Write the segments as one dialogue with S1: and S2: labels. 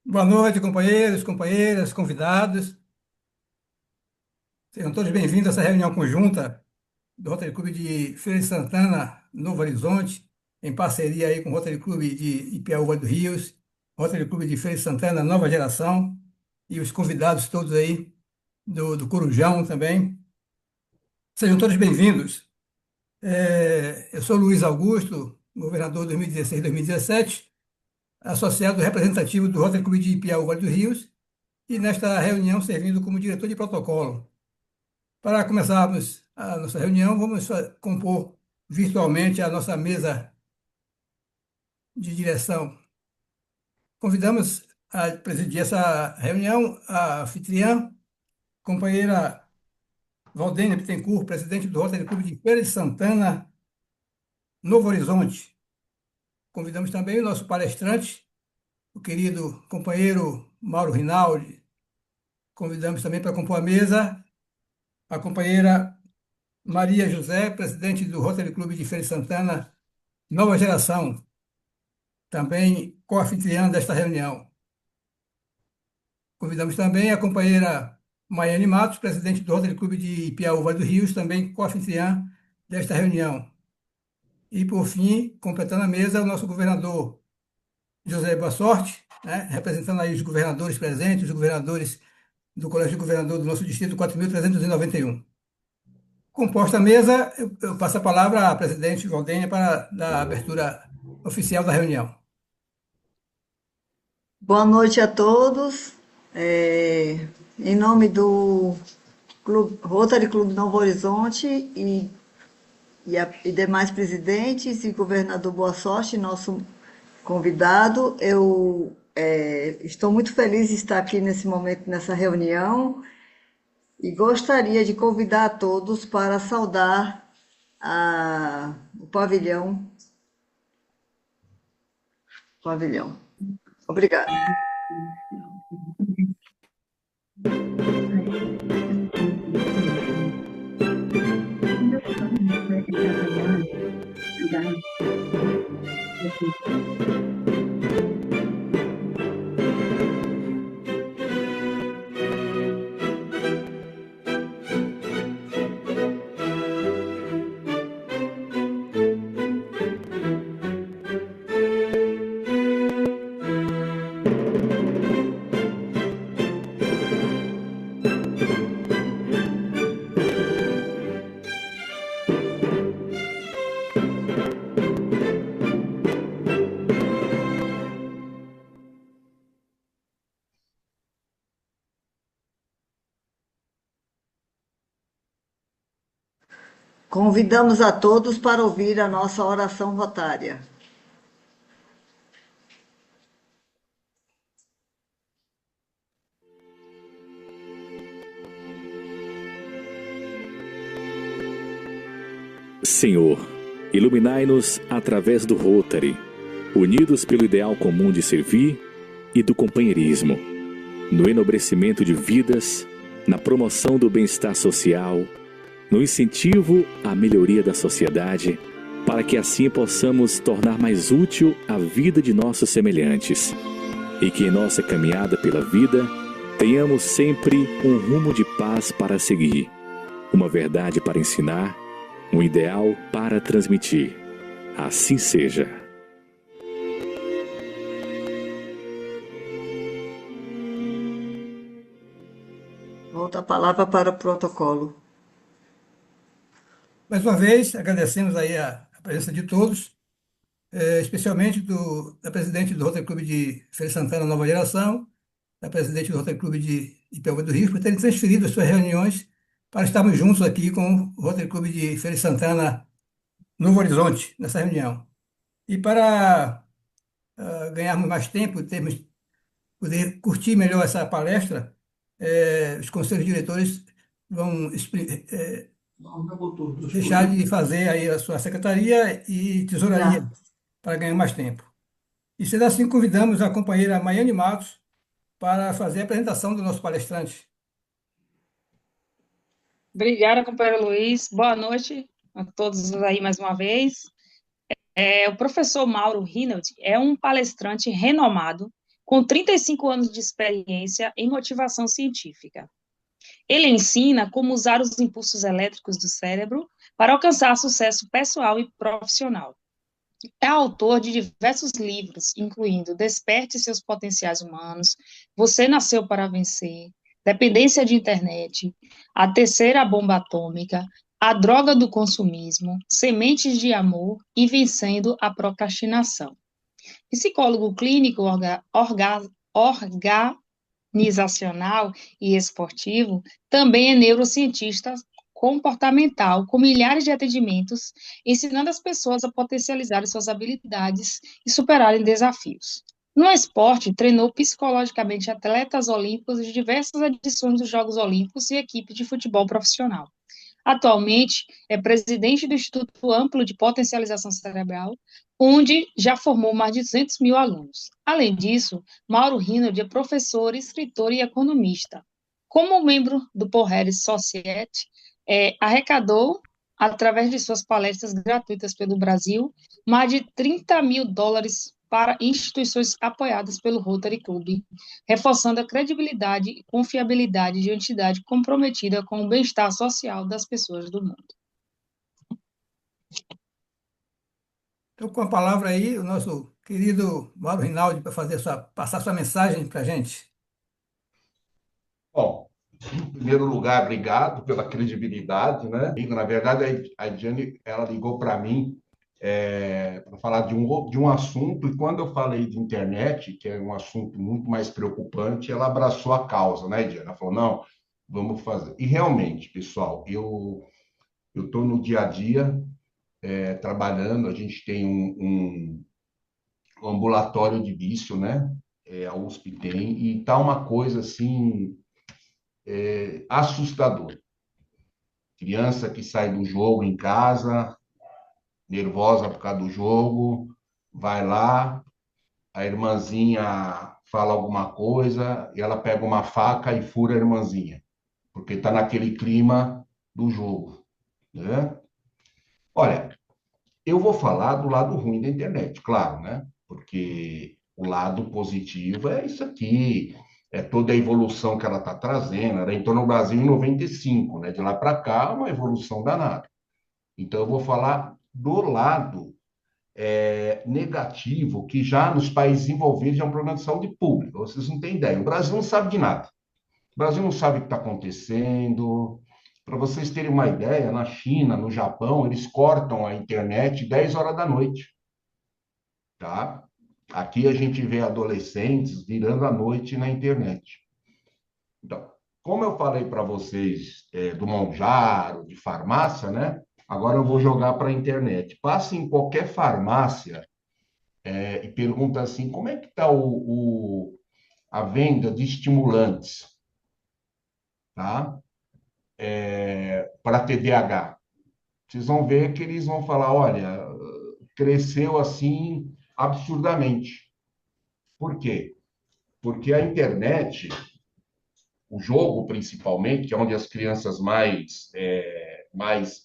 S1: Boa noite, companheiros, companheiras, convidados. Sejam todos bem-vindos a essa reunião conjunta do Rotary Clube de Feira de Santana, Novo Horizonte, em parceria aí com o Rotary Clube de Ipiaúva dos Rios, Rotary Clube de Feira de Santana, Nova Geração, e os convidados todos aí do Corujão também. Sejam todos bem-vindos. Eu sou Luiz Augusto, governador 2016-2017, associado representativo do Rotary Clube de Ipiaúva dos Rios, e nesta reunião servindo como diretor de protocolo. Para começarmos a nossa reunião, vamos compor virtualmente a nossa mesa de direção. Convidamos a presidir essa reunião a anfitriã, companheira Valdênia Bittencourt, presidente do Rotary Clube de Feira de Santana, Novo Horizonte. Convidamos também o nosso palestrante, o querido companheiro Mauro Rinaldi. Convidamos também para compor a mesa a companheira Maria José, presidente do Rotary Clube de Feira de Santana, Nova Geração, também co-anfitriã desta reunião. Convidamos também a companheira Maiane Matos, presidente do Rotary Clube de Ipiaúva dos Rios, também co-anfitriã desta reunião. E, por fim, completando a mesa, o nosso governador José Boa Sorte, né, representando aí os governadores presentes, os governadores do Colégio de Governador do nosso distrito 4.391. Composta a mesa, eu passo a palavra à presidente Valdênia para dar a abertura oficial da reunião.
S2: Boa noite a todos. Em nome do Rotary Clube Novo Horizonte e demais presidentes e governador Boa Sorte, nosso convidado, eu estou muito feliz de estar aqui nesse momento, nessa reunião, e gostaria de convidar a todos para saudar o pavilhão. Pavilhão. Obrigada. Convidamos a todos para ouvir a nossa oração rotária.
S3: Senhor, iluminai-nos através do Rotary, unidos pelo ideal comum de servir e do companheirismo, no enobrecimento de vidas, na promoção do bem-estar social, no incentivo à melhoria da sociedade, para que assim possamos tornar mais útil a vida de nossos semelhantes, e que em nossa caminhada pela vida tenhamos sempre um rumo de paz para seguir, uma verdade para ensinar, um ideal para transmitir. Assim seja.
S2: Volta a palavra para o protocolo.
S1: Mais uma vez, agradecemos aí a presença de todos, especialmente da presidente do Rotary Clube de Feira de Santana Nova Geração, da presidente do Rotary Clube de Ipiaúva do Rio, por terem transferido as suas reuniões para estarmos juntos aqui com o Rotary Clube de Feira de Santana Novo Horizonte, nessa reunião. E para ganharmos mais tempo, poder curtir melhor essa palestra, os conselhos diretores vão deixar de fazer aí a sua secretaria e tesouraria
S2: Já.
S1: para ganhar mais tempo. E sendo assim, convidamos a companheira Maiane Matos para fazer a apresentação do nosso palestrante.
S4: Obrigada, companheiro Luiz. Boa noite a todos aí mais uma vez. O professor Mauro Rinaldi é um palestrante renomado com 35 anos de experiência em motivação científica. Ele ensina como usar os impulsos elétricos do cérebro para alcançar sucesso pessoal e profissional. É autor de diversos livros, incluindo Desperte Seus Potenciais Humanos, Você Nasceu para Vencer, Dependência de Internet, A Terceira Bomba Atômica, A Droga do Consumismo, Sementes de Amor e Vencendo a Procrastinação. Psicólogo clínico organizacional e esportivo, também é neurocientista comportamental, com milhares de atendimentos, ensinando as pessoas a potencializarem suas habilidades e superarem desafios. No esporte, treinou psicologicamente atletas olímpicos de diversas edições dos Jogos Olímpicos e equipes de futebol profissional. Atualmente, é presidente do Instituto Amplo de Potencialização Cerebral, onde já formou mais de 200 mil alunos. Além disso, Mauro Rinaldi é professor, escritor e economista. Como membro do Paul Harris Society, arrecadou, através de suas palestras gratuitas pelo Brasil, mais de 30 mil dólares para instituições apoiadas pelo Rotary Club, reforçando a credibilidade e confiabilidade de uma entidade comprometida com o bem-estar social das pessoas do mundo.
S1: Então, com a palavra aí, o nosso querido Mauro Rinaldi, para passar sua mensagem para a gente.
S5: Bom, em primeiro lugar, obrigado pela credibilidade, né? Na verdade, a Diane, ela ligou para mim para falar de um assunto, e quando eu falei de internet, que é um assunto muito mais preocupante, ela abraçou a causa, né, Diane? Ela falou, não, vamos fazer. E realmente, pessoal, eu estou no dia a dia trabalhando, a gente tem um ambulatório de vício, né? A USP tem, e tá uma coisa assim assustadora. Criança que sai do jogo em casa, nervosa por causa do jogo, vai lá, a irmãzinha fala alguma coisa e ela pega uma faca e fura a irmãzinha, porque está naquele clima do jogo, né? Olha, eu vou falar do lado ruim da internet, claro, né? Porque o lado positivo é isso aqui, é toda a evolução que ela está trazendo. Ela entrou no Brasil em 95, né? De lá para cá, uma evolução danada. Então, eu vou falar do lado negativo, que já nos países desenvolvidos é um problema de saúde pública. Vocês não têm ideia. O Brasil não sabe de nada. O Brasil não sabe o que está acontecendo. Para vocês terem uma ideia, na China, no Japão, eles cortam a internet 10 horas da noite. Tá? Aqui a gente vê adolescentes virando a noite na internet. Então, como eu falei para vocês do Monjaro, de farmácia, né? Agora eu vou jogar para a internet. Passe em qualquer farmácia e pergunta assim, como é que está a venda de estimulantes, tá? Para TDAH. Vocês vão ver que eles vão falar, olha, cresceu assim absurdamente. Por quê? Porque a internet, o jogo principalmente, que é onde as crianças mais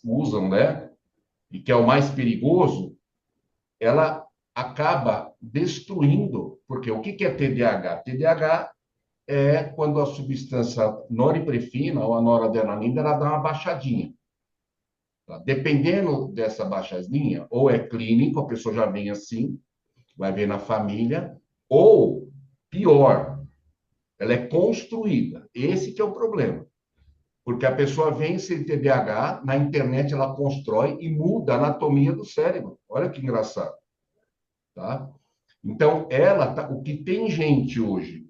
S5: usam, né? E que é o mais perigoso, ela acaba destruindo, porque o que é TDAH? TDAH é quando a substância noripinefrina ou a noradrenalina ela dá uma baixadinha. Tá? Dependendo dessa baixadinha, ou é clínico, a pessoa já vem assim, vai ver na família, ou pior, ela é construída. Esse que é o problema. Porque a pessoa vem sem TDAH, na internet ela constrói e muda a anatomia do cérebro. Olha que engraçado. Tá? Então, o que tem gente hoje,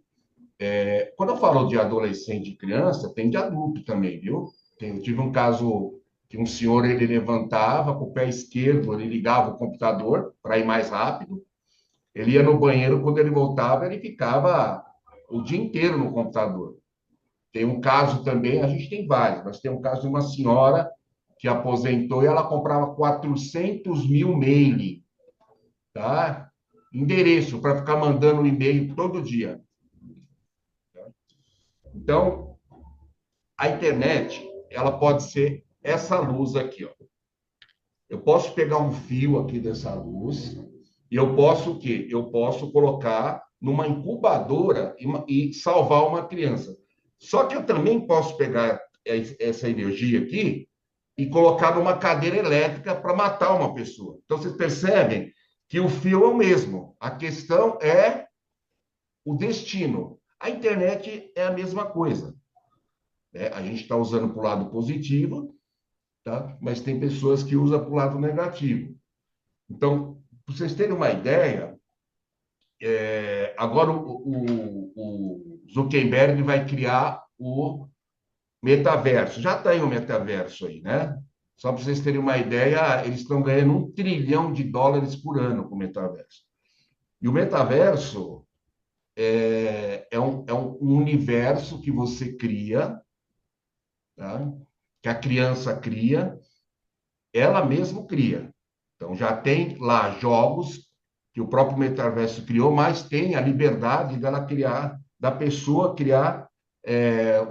S5: quando eu falo de adolescente e criança, tem de adulto também, viu? Eu tive um caso que um senhor, ele levantava com o pé esquerdo, ele ligava o computador para ir mais rápido, ele ia no banheiro, quando ele voltava, ele ficava o dia inteiro no computador. Tem um caso também, a gente tem vários, mas tem um caso de uma senhora que aposentou e ela comprava 400 mil mail, tá? Endereço para ficar mandando e-mail todo dia. Então, a internet, ela pode ser essa luz aqui, ó. Eu posso pegar um fio aqui dessa luz e eu posso o quê? Eu posso colocar numa incubadora e salvar uma criança. Só que eu também posso pegar essa energia aqui e colocar numa cadeira elétrica para matar uma pessoa. Então, vocês percebem que o fio é o mesmo. A questão é o destino. A internet é a mesma coisa. Né? A gente está usando para o lado positivo, tá? Mas tem pessoas que usam para o lado negativo. Então, para vocês terem uma ideia, agora o Zuckerberg vai criar o metaverso. Já está aí o metaverso aí, né? Só para vocês terem uma ideia, eles estão ganhando US$ 1 trilhão por ano com o metaverso. E o metaverso é um universo que você cria, tá? Que a criança cria, ela mesma cria. Então, já tem lá jogos que o próprio metaverso criou, mas tem a liberdade dela criar, da pessoa criar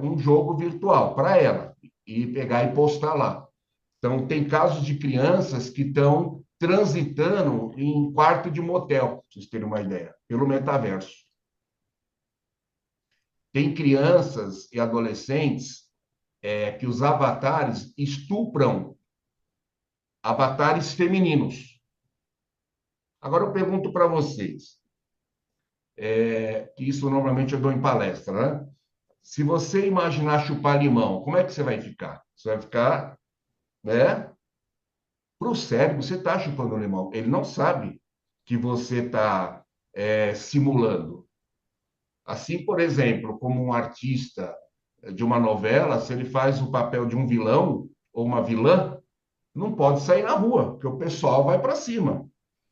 S5: um jogo virtual para ela e pegar e postar lá. Então, tem casos de crianças que estão transitando em quarto de motel, para vocês terem uma ideia, pelo metaverso. Tem crianças e adolescentes que os avatares estupram avatares femininos. Agora eu pergunto para vocês, que isso normalmente eu dou em palestra, né? Se você imaginar chupar limão, como é que você vai ficar? Você vai ficar, né? Para o cérebro, você está chupando limão. Ele não sabe que você está simulando. Assim, por exemplo, como um artista de uma novela, se ele faz o papel de um vilão ou uma vilã, não pode sair na rua, porque o pessoal vai para cima.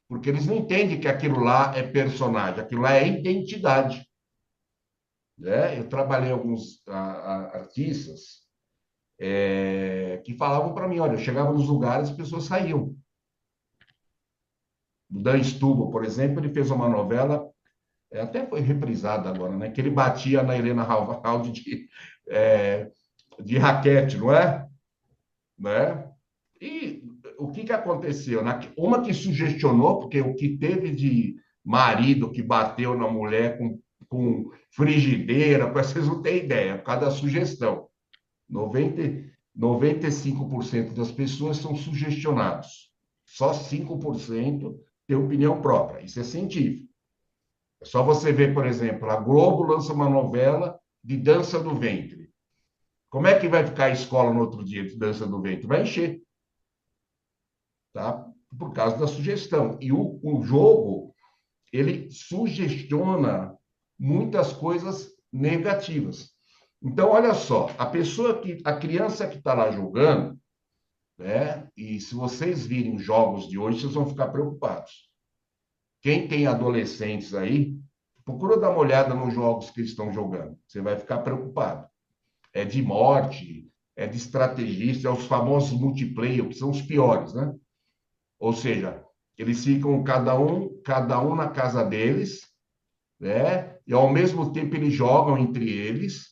S5: Porque eles não entendem que aquilo lá é personagem, aquilo lá é identidade. Né? Eu trabalhei alguns artistas que falavam para mim, olha, eu chegava nos lugares e as pessoas saíam. O Dan Stubble, por exemplo, ele fez uma novela, até foi reprisada agora, né? Que ele batia na Helena Halde de raquete, não é? Né? E o que aconteceu? Uma que sugestionou, porque o que teve de marido que bateu na mulher com frigideira, vocês não têm ideia, por causa da sugestão. 95% das pessoas são sugestionados. Só 5% têm opinião própria. Isso é científico. É só você ver, por exemplo, a Globo lança uma novela de dança do ventre. Como é que vai ficar a escola no outro dia de dança do ventre? Vai encher. Tá? Por causa da sugestão. E o jogo, ele sugestiona muitas coisas negativas. Então, olha só, a criança que está lá jogando, né? E se vocês virem os jogos de hoje, vocês vão ficar preocupados. Quem tem adolescentes aí, procura dar uma olhada nos jogos que eles estão jogando. Você vai ficar preocupado. É de morte, é de estrategista, é os famosos multiplayer, que são os piores, né? Ou seja, eles ficam cada um na casa deles, né? E ao mesmo tempo eles jogam entre eles,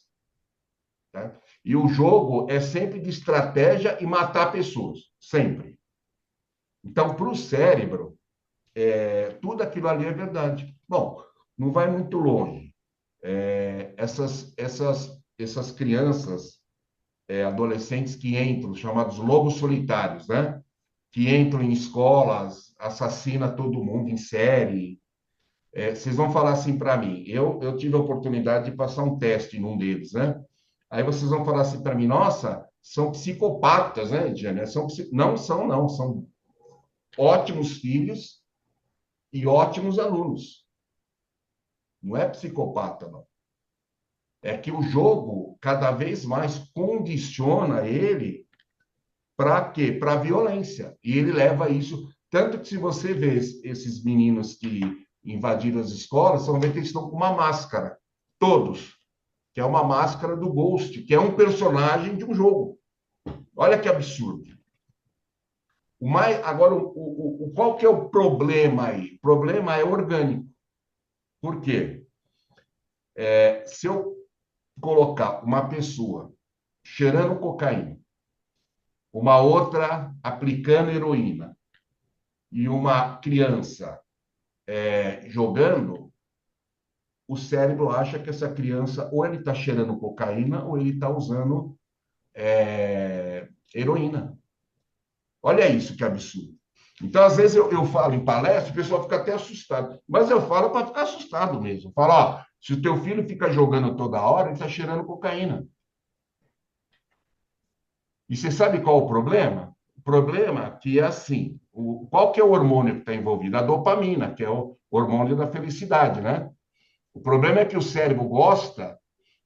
S5: tá? E o jogo é sempre de estratégia e matar pessoas, sempre. Então, para o cérebro, tudo aquilo ali é verdade. Bom, não vai muito longe. Essas crianças, adolescentes que entram, chamados lobos solitários, né? Que entram em escolas, assassina todo mundo em série. Vocês vão falar assim para mim. Eu tive a oportunidade de passar um teste num deles, né? Aí vocês vão falar assim para mim, nossa, são psicopatas, né, Diana? Não são, não. São ótimos filhos e ótimos alunos. Não é psicopata, não. É que o jogo cada vez mais condiciona ele para quê? Para a violência. E ele leva isso. Tanto que se você vê esses meninos que invadiram as escolas, você vai ver que eles estão com uma máscara. Todos. Que é uma máscara do Ghost, que é um personagem de um jogo. Olha que absurdo. Agora, qual que é o problema aí? O problema é orgânico. Por quê? Se eu colocar uma pessoa cheirando cocaína, uma outra aplicando heroína e uma criança jogando, o cérebro acha que essa criança ou ele está cheirando cocaína ou ele está usando heroína. Olha isso que absurdo. Então, às vezes, eu falo em palestra, o pessoal fica até assustado. Mas eu falo para ficar assustado mesmo. Eu falo, ó, se o teu filho fica jogando toda hora, ele está cheirando cocaína. E você sabe qual o problema? O problema é que é assim, qual que é o hormônio que está envolvido? A dopamina, que é o hormônio da felicidade, né? O problema é que o cérebro gosta,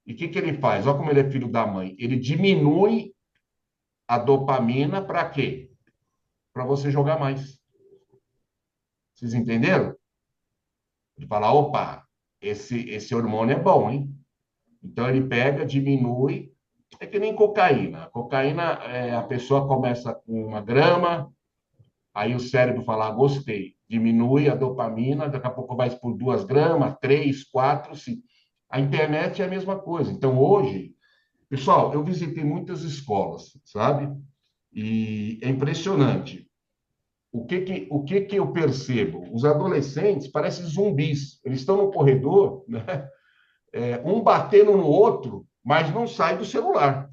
S5: e o que ele faz? Olha como ele é filho da mãe. Ele diminui a dopamina para quê? Para você jogar mais. Vocês entenderam? Ele fala, opa, esse hormônio é bom, hein? Então ele pega, diminui, é que nem cocaína. Cocaína, a pessoa começa com 1 grama, aí o cérebro fala, ah, gostei, diminui a dopamina, daqui a pouco vai por 2 gramas, 3, 4, 5. A internet é a mesma coisa. Então hoje, pessoal, eu visitei muitas escolas, sabe? E é impressionante. O que que eu percebo? Os adolescentes parecem zumbis. Eles estão no corredor, né? Um batendo no outro, mas não sai do celular.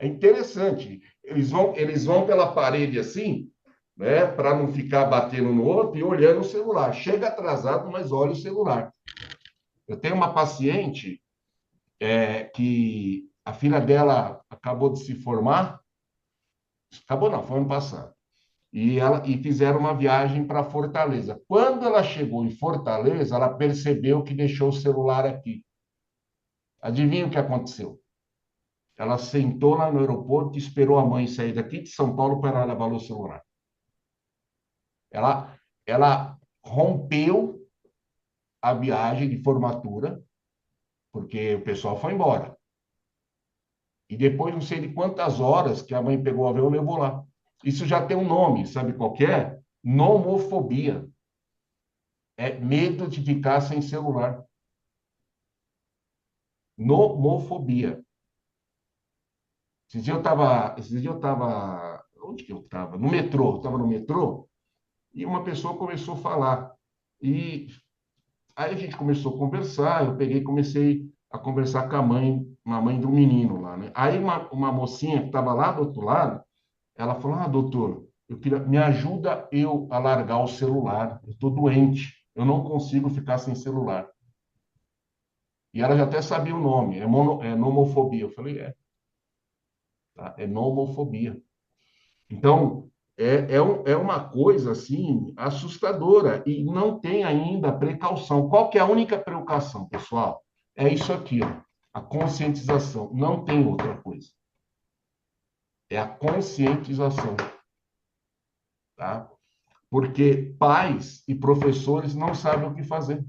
S5: É interessante. Eles vão pela parede assim, né, para não ficar batendo no outro e olhando o celular. Chega atrasado, mas olha o celular. Eu tenho uma paciente que a filha dela acabou de se formar, acabou não, foi ano passado. E fizeram uma viagem para Fortaleza. Quando ela chegou em Fortaleza, ela percebeu que deixou o celular aqui. Adivinha o que aconteceu? Ela sentou lá no aeroporto e esperou a mãe sair daqui de São Paulo para ela levar o celular. Ela rompeu a viagem de formatura, porque o pessoal foi embora. E depois, não sei de quantas horas, que a mãe pegou o avião e levou lá. Isso já tem um nome, sabe qual que é? Nomofobia. É medo de ficar sem celular. Nomofobia. Esse dia eu estava, onde que eu estava? No metrô, estava no metrô, e uma pessoa começou a falar. E aí a gente começou a conversar, eu peguei e comecei a conversar com a mãe do menino lá, né? Aí uma mocinha que estava lá do outro lado, ela falou, ah, doutor, me ajuda eu a largar o celular, eu estou doente, eu não consigo ficar sem celular. E ela já até sabia o nome, é nomofobia. Eu falei, tá? É nomofobia. Então, é uma coisa, assim, assustadora e não tem ainda precaução. Qual que é a única precaução, pessoal? É isso aqui, ó, a conscientização. Não tem outra coisa. É a conscientização, tá? Porque pais e professores não sabem o que fazer.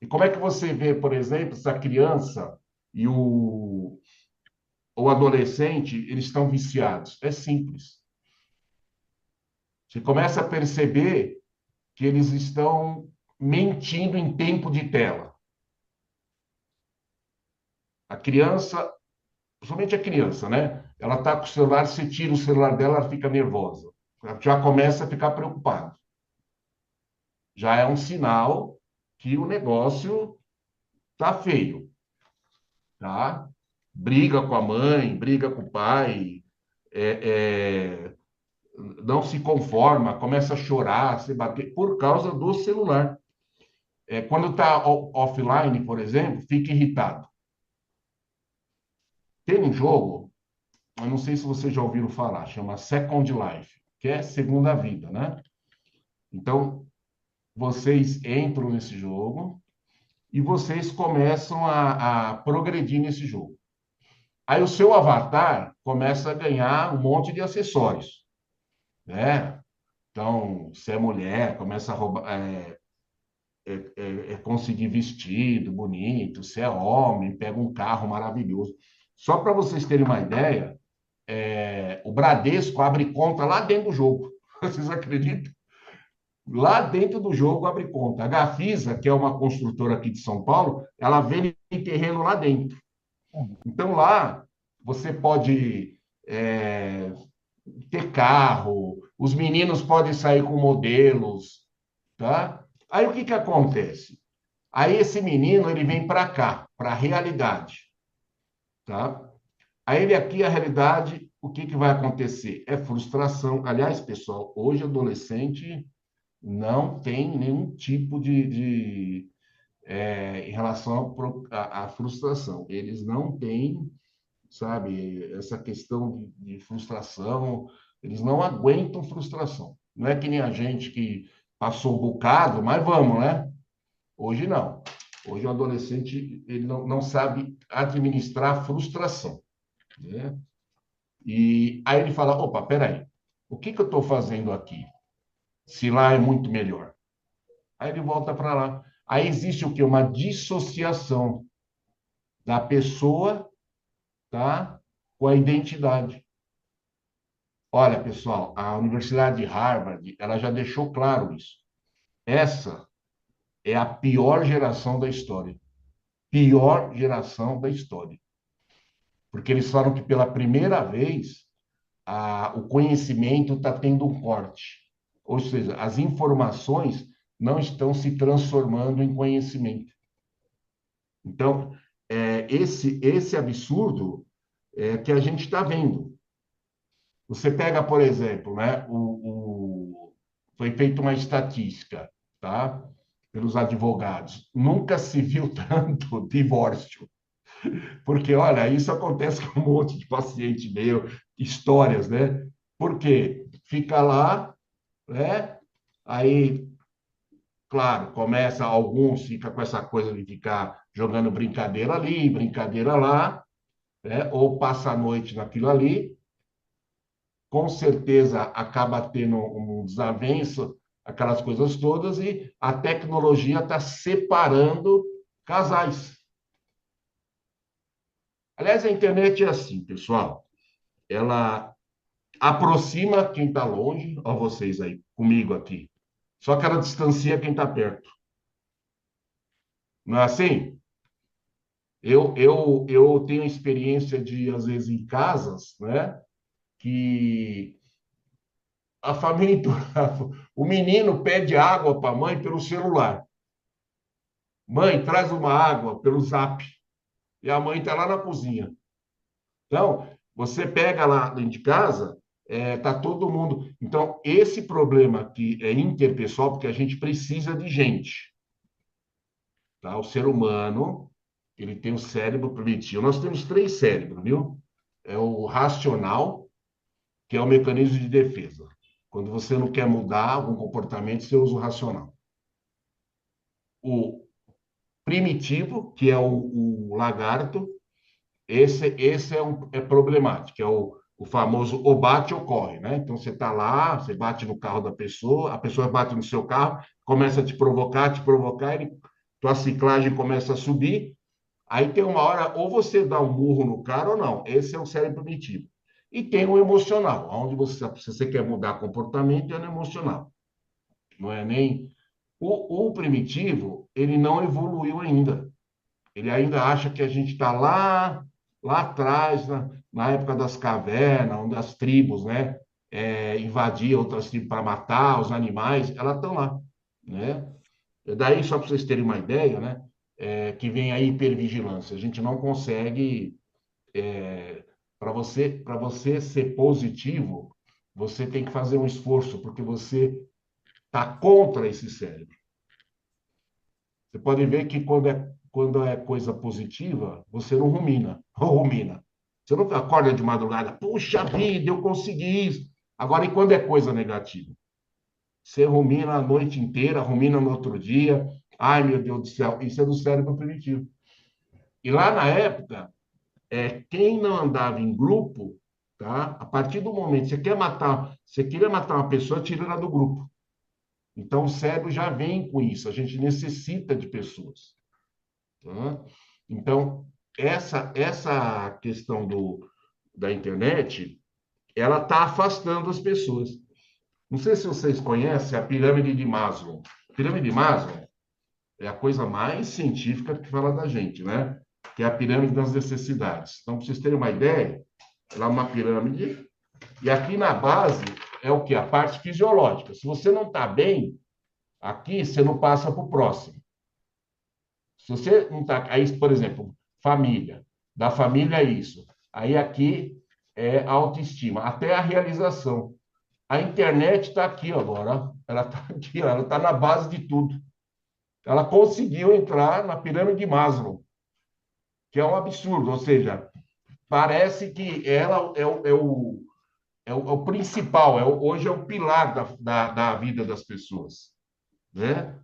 S5: E como é que você vê, por exemplo, essa criança e o adolescente, eles estão viciados? É simples. Você começa a perceber que eles estão mentindo em tempo de tela. A criança, principalmente a criança, né? Ela está com o celular, você tira o celular dela, ela fica nervosa. Ela já começa a ficar preocupada. Já é um sinal que o negócio tá feio, tá? Briga com a mãe, briga com o pai, é, não se conforma, começa a chorar, se bater, por causa do celular. Quando está offline, por exemplo, fica irritado. Tem um jogo, eu não sei se vocês já ouviram falar, chama Second Life, que é segunda vida, né? Então, vocês entram nesse jogo e vocês começam a progredir nesse jogo. Aí o seu avatar começa a ganhar um monte de acessórios, né? Então, se é mulher, começa a roubar, conseguir vestido bonito, se é homem, pega um carro maravilhoso. Só para vocês terem uma ideia, o Bradesco abre conta lá dentro do jogo. Vocês acreditam? Lá dentro do jogo abre conta. A Gafisa, que é uma construtora aqui de São Paulo, ela vende terreno lá dentro. Então lá você pode ter carro, os meninos podem sair com modelos, tá? Aí o que que acontece? Aí esse menino, ele vem para cá, para a realidade, tá? Aí ele aqui, a realidade, o que que vai acontecer? É frustração. Aliás, pessoal, hoje adolescente não tem nenhum tipo em relação à frustração. Eles não têm, sabe, essa questão de frustração, eles não aguentam frustração. Não é que nem a gente que passou um bocado, mas vamos, né? Hoje não. Hoje o adolescente ele não sabe administrar a frustração, né? E aí ele fala, opa, peraí, o que que eu estou fazendo aqui? Se lá é muito melhor. Aí ele volta para lá. Aí existe o quê? Uma dissociação da pessoa, tá, com a identidade. Olha, pessoal, a Universidade de Harvard, ela já deixou claro isso. Essa é a pior geração da história. Pior geração da história. Porque eles falam que pela primeira vez o conhecimento está tendo um corte. Ou seja, as informações não estão se transformando em conhecimento. Então, esse absurdo que a gente está vendo. Você pega, por exemplo, né, foi feita uma estatística, tá, pelos advogados. Nunca se viu tanto divórcio. Porque, olha, isso acontece com um monte de paciente meu, histórias, né? Porque fica lá, né? Aí, claro, começa, alguns fica com essa coisa de ficar jogando brincadeira ali, brincadeira lá, né? Ou passa a noite naquilo ali, com certeza acaba tendo um desavenço, aquelas coisas todas, e a tecnologia está separando casais. Aliás, a internet é assim, pessoal. Ela aproxima quem está longe, ó, vocês aí, comigo aqui. Só que ela distancia quem está perto. Não é assim? Eu tenho experiência de, às vezes, em casas, né? Que a família, o menino pede água para a mãe pelo celular. Mãe, traz uma água pelo Zap. E a mãe está lá na cozinha. Então, você pega lá dentro de casa, tá todo mundo. Então, esse problema aqui é interpessoal, porque a gente precisa de gente. Tá? O ser humano, ele tem um cérebro primitivo. Nós temos três cérebros, viu? É o racional, que é o mecanismo de defesa. Quando você não quer mudar algum comportamento, você usa o racional. O primitivo, que é o lagarto, esse é problemático, é o famoso ou bate ou corre, né? Então você está lá, você bate no carro da pessoa, a pessoa bate no seu carro, começa a te provocar, tua ciclagem começa a subir, aí tem uma hora, ou você dá um murro no cara ou não. Esse é o cérebro primitivo. E tem o emocional, onde se você quer mudar comportamento, é no emocional. Não é nem. O primitivo, ele não evoluiu ainda. Ele ainda acha que a gente está lá atrás, na época das cavernas, onde as tribos, né, invadiam outras tribos para matar os animais, elas estão lá, né? E daí, só para vocês terem uma ideia, né, que vem a hipervigilância. A gente não consegue, para você ser positivo, você tem que fazer um esforço, porque você está contra esse cérebro. Você pode ver que quando é coisa positiva, você não rumina, ou rumina. Você não acorda de madrugada, puxa vida, eu consegui isso. Agora, e quando é coisa negativa? Você rumina a noite inteira, rumina no outro dia. Ai, meu Deus do céu, isso é do cérebro primitivo. E lá na época, quem não andava em grupo, tá? A partir do momento que você queria matar uma pessoa, tira ela do grupo. Então, o cérebro já vem com isso. A gente necessita de pessoas. Tá? Então, essa questão da internet, ela está afastando as pessoas. Não sei se vocês conhecem a pirâmide de Maslow. A pirâmide de Maslow é a coisa mais científica que fala da gente, né? Que é a pirâmide das necessidades. Então, para vocês terem uma ideia, ela é uma pirâmide, e aqui na base é o que? A parte fisiológica. Se você não está bem, Aqui você não passa para o próximo. Se você não está. Aí, por exemplo, família. Da família é isso. Aí aqui é autoestima, até a realização. A internet está aqui agora, ó. Ela está aqui, ó. Ela está na base de tudo. Ela conseguiu entrar na pirâmide de Maslow, que é um absurdo, ou seja, parece que ela é o principal, hoje é o pilar da vida das pessoas, né?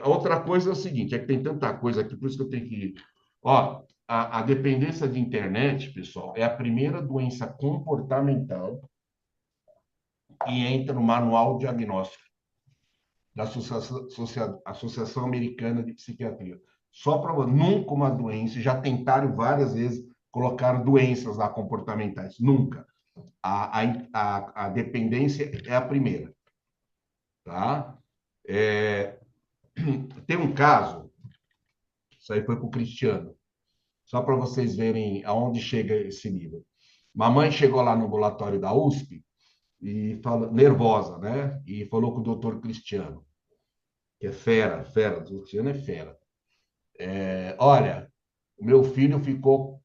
S5: Outra coisa é o seguinte, é que tem tanta coisa aqui, por isso que eu tenho que... Ó, a dependência de internet, pessoal, é a primeira doença comportamental que entra no manual diagnóstico da Associação Americana de Psiquiatria. Só para nunca uma doença, já tentaram várias vezes colocar doenças lá comportamentais, nunca. A dependência é a primeira, tá? É, tem um caso, isso aí foi para o Cristiano, só para vocês verem aonde chega esse nível. Mamãe chegou lá no ambulatório da USP e falou, nervosa, né? E falou com o doutor Cristiano, que é fera, fera, o Cristiano é fera. Olha, o meu filho ficou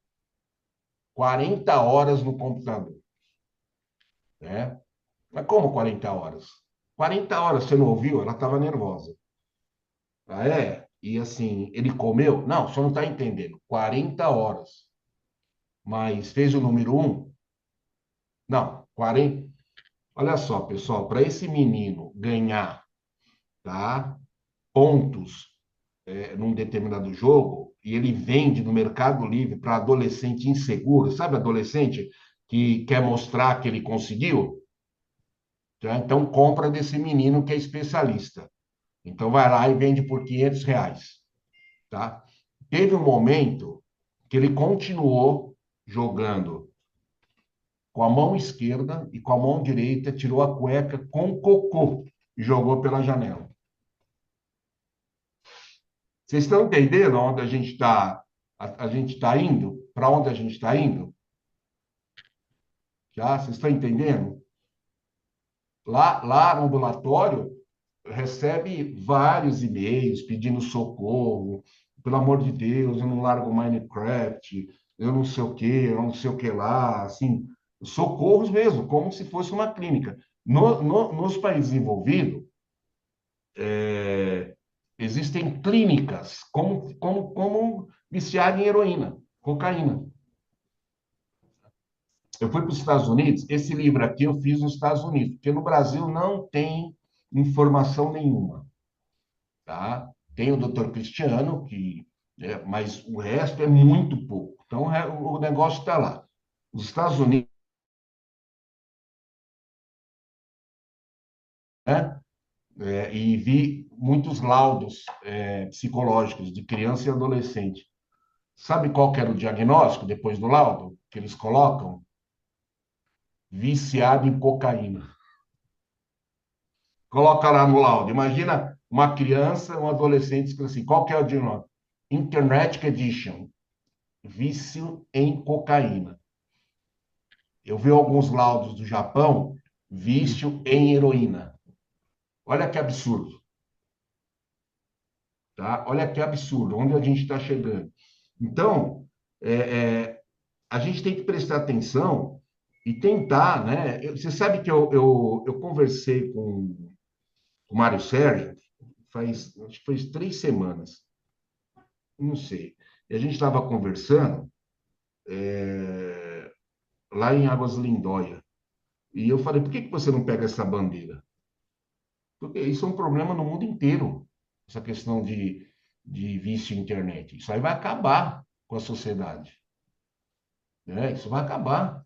S5: 40 horas no computador, né? Mas como 40 horas? 40 horas, você não ouviu? Ela estava nervosa. Ah, é? E assim, ele comeu? Não, só não está entendendo. 40 horas. Mas fez o número um? Não, 40. Olha só, pessoal, para esse menino ganhar, tá, pontos num determinado jogo, e ele vende no Mercado Livre para adolescente inseguro, sabe adolescente que quer mostrar que ele conseguiu? Tá? Então compra desse menino que é especialista. Então vai lá e vende por R$ 500, tá? Teve um momento que ele continuou jogando com a mão esquerda e com a mão direita tirou a cueca com cocô e jogou pela janela. Vocês estão entendendo onde a gente está? A gente está indo? Para onde a gente está indo? Já? Vocês estão entendendo? Lá no ambulatório, recebe vários e-mails pedindo socorro. Pelo amor de Deus, eu não largo Minecraft, eu não sei o quê, eu não sei o que lá. Assim, socorros mesmo, como se fosse uma clínica. Nos países envolvidos, existem clínicas como viciar em heroína, cocaína. Eu fui para os Estados Unidos, esse livro aqui eu fiz nos Estados Unidos, porque no Brasil não tem informação nenhuma, tá? Tem o doutor Cristiano, mas o resto é muito pouco. Então, o negócio está lá. Os Estados Unidos, né? E vi muitos laudos psicológicos de criança e adolescente. Sabe qual que era o diagnóstico depois do laudo que eles colocam? Viciado em cocaína. Coloca lá no laudo. Imagina uma criança, um adolescente, escreve assim, qual que é o diagnóstico? Internet Addiction, vício em cocaína. Eu vi alguns laudos do Japão, vício em heroína. Olha que absurdo. Tá? Olha que absurdo, onde a gente está chegando. Então, é, a gente tem que prestar atenção e tentar, né? Você sabe que eu conversei com o Mário Sérgio acho que faz 3 semanas, não sei. E a gente estava conversando lá em Águas Lindóia. E eu falei, por que você não pega essa bandeira? Porque isso é um problema no mundo inteiro, essa questão de vício em internet. Isso aí vai acabar com a sociedade. Né? Isso vai acabar.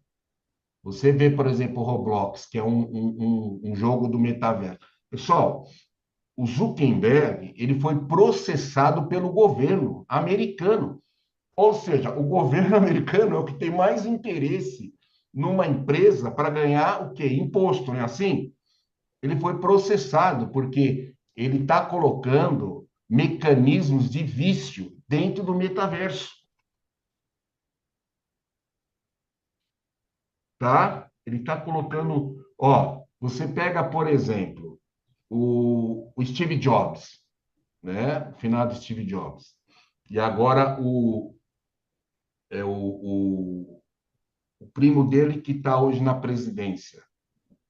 S5: Você vê, por exemplo, o Roblox, que é um jogo do metaverso. Pessoal, o Zuckerberg, ele foi processado pelo governo americano. Ou seja, o governo americano é o que tem mais interesse numa empresa para ganhar o quê? Imposto, não é assim? Ele foi processado porque ele está colocando mecanismos de vício dentro do metaverso, tá? Ele está colocando, ó, você pega, por exemplo, o Steve Jobs, né? O finado Steve Jobs. E agora o primo dele que está hoje na presidência,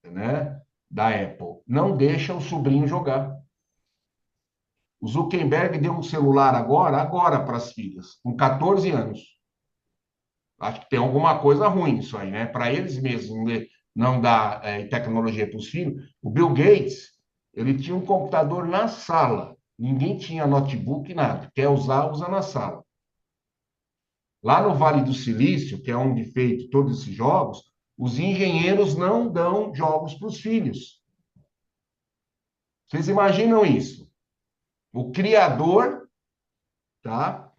S5: né? Da Apple. Não deixa o sobrinho jogar. O Zuckerberg deu um celular agora para as filhas, com 14 anos. Acho que tem alguma coisa ruim isso aí, né? Para eles mesmos não dar tecnologia para os filhos. O Bill Gates, ele tinha um computador na sala. Ninguém tinha notebook, nada. Quer usar, usa na sala. Lá no Vale do Silício, que é onde feito todos esses jogos, os engenheiros não dão jogos para os filhos. Vocês imaginam isso? O criador, tá?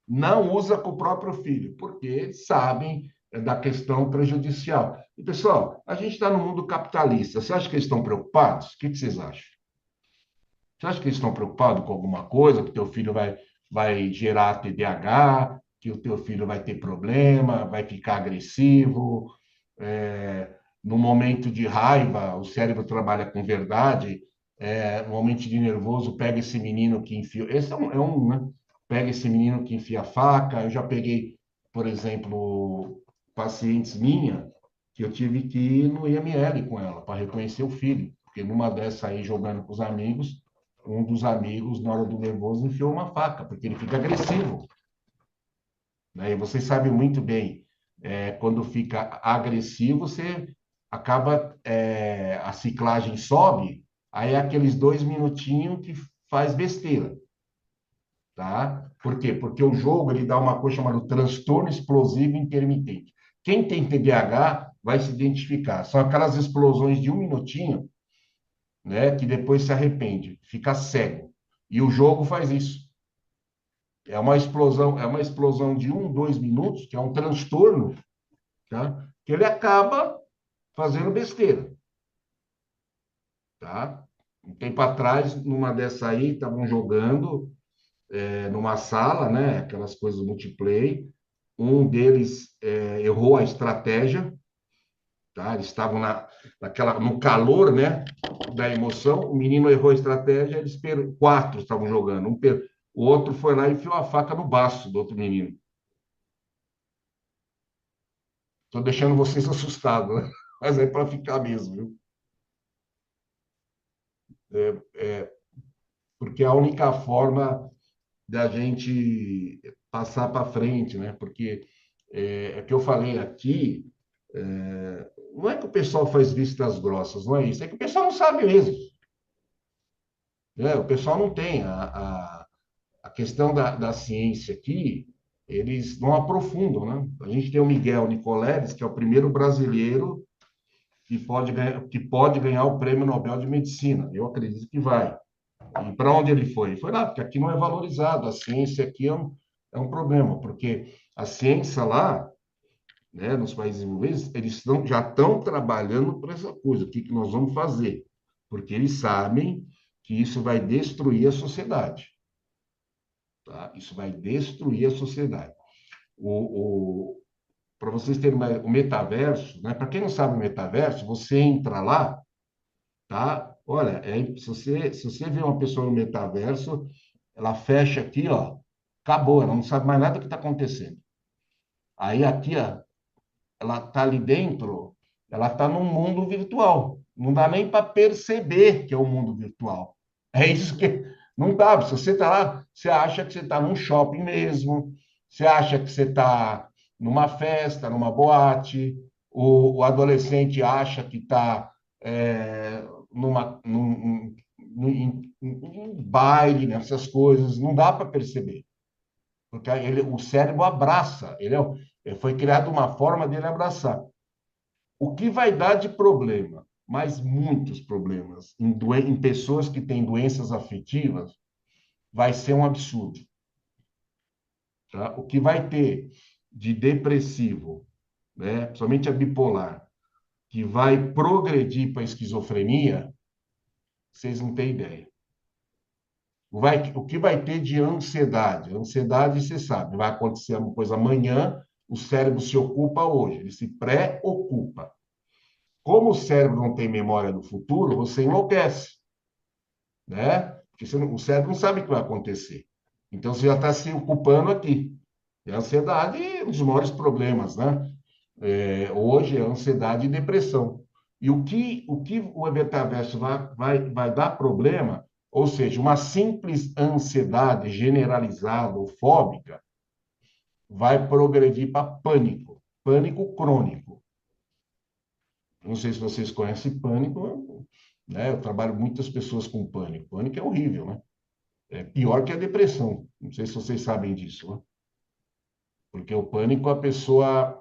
S5: Não usa para o próprio filho, porque sabem da questão prejudicial. E, pessoal, a gente está no mundo capitalista. Você acha que eles estão preocupados? O que vocês acham? Você acha que eles estão preocupados com alguma coisa, que o teu filho vai gerar TDAH, que o teu filho vai ter problema, vai ficar agressivo? No momento de raiva, o cérebro trabalha com verdade. No momento de nervoso, pega esse menino que enfia. Esse né? Pega esse menino que enfia a faca. Eu já peguei, por exemplo, pacientes minha que eu tive que ir no IML com ela para reconhecer o filho, porque numa dessa aí jogando com os amigos, um dos amigos na hora do nervoso enfiou uma faca, porque ele fica agressivo, né? E vocês sabem muito bem, quando fica agressivo, você acaba, a ciclagem sobe, aí é aqueles 2 minutinhos que faz besteira, tá? Por quê? Porque o jogo ele dá uma coisa chamada transtorno explosivo intermitente. Quem tem TDAH vai se identificar. São aquelas explosões de 1 minutinho, né, que depois se arrepende, fica cego. E o jogo faz isso. É uma explosão de 1, 2 minutos, que é um transtorno, tá? Que ele acaba fazendo besteira, tá? Um tempo atrás, numa dessa aí, estavam jogando numa sala, né? Aquelas coisas multiplayer. Um deles errou a estratégia, tá? Eles estavam no calor, né? Da emoção. O menino errou a estratégia, quatro estavam jogando. O outro foi lá e enfiou a faca no baço do outro menino. Estou deixando vocês assustados, né? Mas é para ficar mesmo, viu? Porque é a única forma da gente passar para frente, né? Porque é que eu falei aqui, não é que o pessoal faz vistas grossas, não é isso, é que o pessoal não sabe mesmo, né? O pessoal não tem a questão da ciência aqui, eles não aprofundam, né? A gente tem o Miguel Nicoleles, que é o primeiro brasileiro que pode ganhar o Prêmio Nobel de Medicina. Eu acredito que vai. E para onde ele foi? Ele foi lá, porque aqui não é valorizado. A ciência aqui é um problema, porque a ciência lá, né, nos países desenvolvidos, eles já estão trabalhando por essa coisa. O que nós vamos fazer? Porque eles sabem que isso vai destruir a sociedade. Tá? Isso vai destruir a sociedade. Para vocês terem o metaverso, né? Para quem não sabe o metaverso, você entra lá, tá? Olha, se você vê uma pessoa no metaverso, ela fecha aqui, ó, acabou, ela não sabe mais nada do que está acontecendo. Aí aqui, ó, ela está ali dentro, ela está num mundo virtual. Não dá nem para perceber que é um mundo virtual. É isso que não dá. Se você está lá, você acha que você está num shopping mesmo, você acha que você está numa festa, numa boate, o adolescente acha que está num baile, nessas coisas, não dá para perceber. Porque o cérebro abraça, foi criada uma forma dele abraçar. O que vai dar de problema, mas muitos problemas, em pessoas que têm doenças afetivas, vai ser um absurdo. Tá? O que vai ter de depressivo, né, principalmente a bipolar, que vai progredir para a esquizofrenia, vocês não têm ideia. O que vai ter de ansiedade? Ansiedade, você sabe, vai acontecer uma coisa amanhã, o cérebro se ocupa hoje, ele se preocupa. Como o cérebro não tem memória do futuro, você enlouquece. né? Porque o cérebro não sabe o que vai acontecer. Então, você já está se ocupando aqui. E a ansiedade é um dos maiores problemas, né? Hoje é ansiedade e depressão. E o que o metaverso vai dar problema, ou seja, uma simples ansiedade generalizada ou fóbica, vai progredir para pânico, pânico crônico. Não sei se vocês conhecem pânico, né? Eu trabalho com muitas pessoas com pânico. Pânico é horrível, né? É pior que a depressão. Não sei se vocês sabem disso, né? Porque o pânico, a pessoa,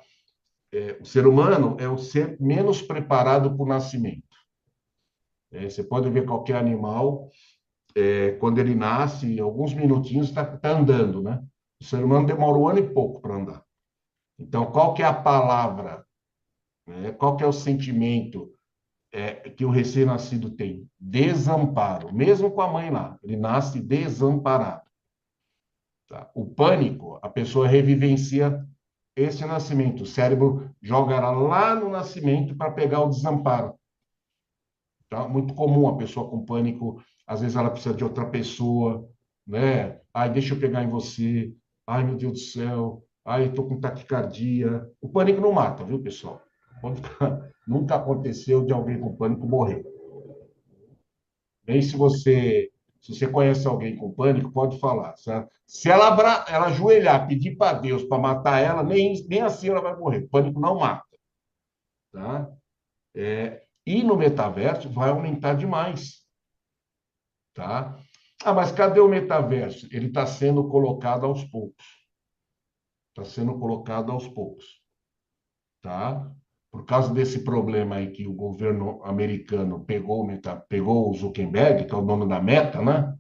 S5: o ser humano é o ser menos preparado para o nascimento. Você pode ver qualquer animal, quando ele nasce, alguns minutinhos está andando, né? O ser humano demora um ano e pouco para andar. Então, qual que é a palavra, né? Qual que é o sentimento que o recém-nascido tem? Desamparo. Mesmo com a mãe lá, ele nasce desamparado. Tá? O pânico, a pessoa revivencia esse nascimento. O cérebro joga ela lá no nascimento para pegar o desamparo. Tá? Muito comum a pessoa com pânico, às vezes ela precisa de outra pessoa, né? Ai, deixa eu pegar em você. Ai, meu Deus do céu. Ai, estou com taquicardia. O pânico não mata, viu, pessoal? Nunca aconteceu de alguém com pânico morrer. Bem, se você conhece alguém com pânico, pode falar. Certo? Se ela ajoelhar, pedir para Deus para matar ela, nem assim ela vai morrer. O pânico não mata. Tá? E no metaverso vai aumentar demais. Tá? Ah, mas cadê o metaverso? Ele está sendo colocado aos poucos. Está sendo colocado aos poucos. Tá? Por causa desse problema aí que o governo americano pegou o Zuckerberg, que é o dono da Meta, né?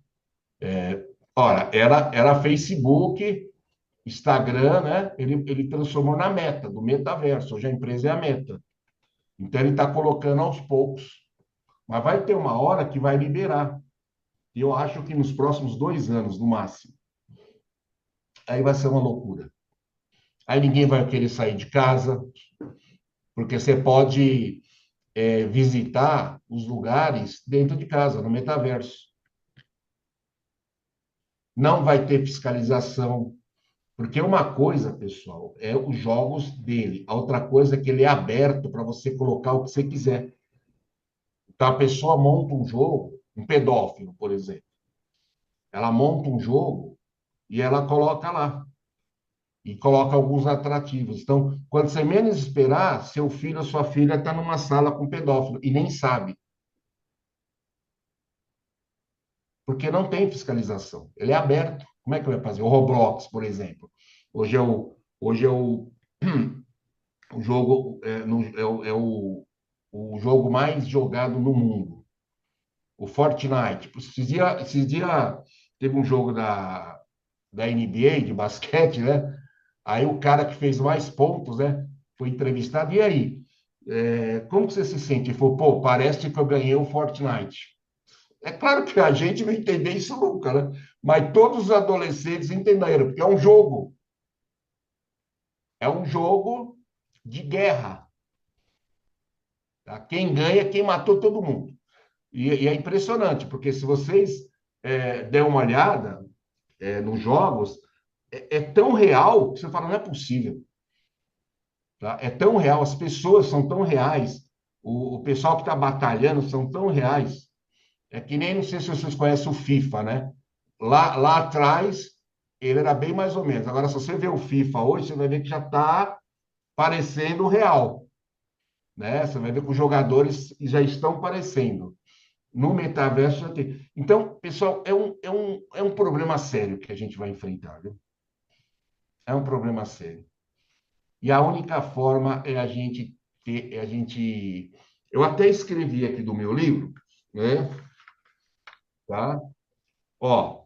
S5: Ora, era Facebook, Instagram, né? Ele transformou na Meta, do metaverso. Hoje a empresa é a Meta. Então ele está colocando aos poucos. Mas vai ter uma hora que vai liberar. E eu acho que nos próximos 2 anos, no máximo. Aí vai ser uma loucura. Aí ninguém vai querer sair de casa, porque você pode visitar os lugares dentro de casa, no metaverso. Não vai ter fiscalização, porque uma coisa, pessoal, é os jogos dele. A outra coisa é que ele é aberto para você colocar o que você quiser. Então, a pessoa monta um jogo, um pedófilo, por exemplo. Ela monta um jogo e ela coloca lá. E coloca alguns atrativos. Então, quando você menos esperar, seu filho ou sua filha está numa sala com pedófilo e nem sabe. Porque não tem fiscalização. Ele é aberto. Como é que vai fazer? O Roblox, por exemplo. Hoje é o jogo, o jogo mais jogado no mundo. O Fortnite. Esses dias teve um jogo da NBA de basquete, né? Aí o cara que fez mais pontos, né? Foi entrevistado. E aí? Como que você se sente? Ele falou, pô, parece que eu ganhei o Fortnite. É claro que a gente não entendeu isso nunca, né? Mas todos os adolescentes entenderam, porque é um jogo. É um jogo de guerra. Tá? Quem ganha é quem matou todo mundo. E é impressionante, porque se vocês der uma olhada nos jogos, é tão real que você fala, não é possível. Tá? É tão real, as pessoas são tão reais, o pessoal que está batalhando são tão reais. É que nem, não sei se vocês conhecem o FIFA, né? Lá atrás, ele era bem mais ou menos. Agora, se você vê o FIFA hoje, você vai ver que já está parecendo real. Né? Você vai ver que os jogadores já estão parecendo. No metaverso já tem. Então, pessoal, é um problema sério que a gente vai enfrentar. Viu? É um problema sério. E a única forma é a gente ter, Eu até escrevi aqui do meu livro, né? Tá? Ó,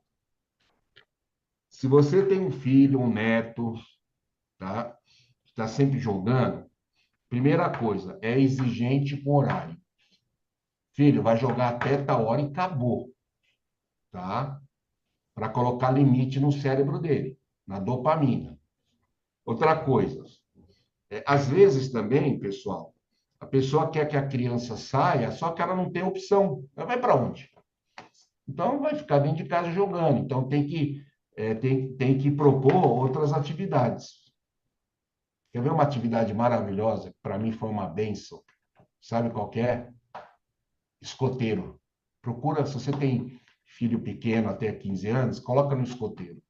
S5: se você tem um filho, um neto, tá? Está sempre jogando, primeira coisa, é exigente com horário. Filho, vai jogar até tal hora e acabou, tá? Para colocar limite no cérebro dele, na dopamina. Outra coisa, às vezes também, pessoal, a pessoa quer que a criança saia, só que ela não tem opção. Ela vai para onde? Então, vai ficar dentro de casa jogando. Então, tem que propor outras atividades. Quer ver uma atividade maravilhosa? Para mim foi uma bênção. Sabe qual que é? Escoteiro. Procura, se você tem filho pequeno até 15 anos, coloca no escoteiro.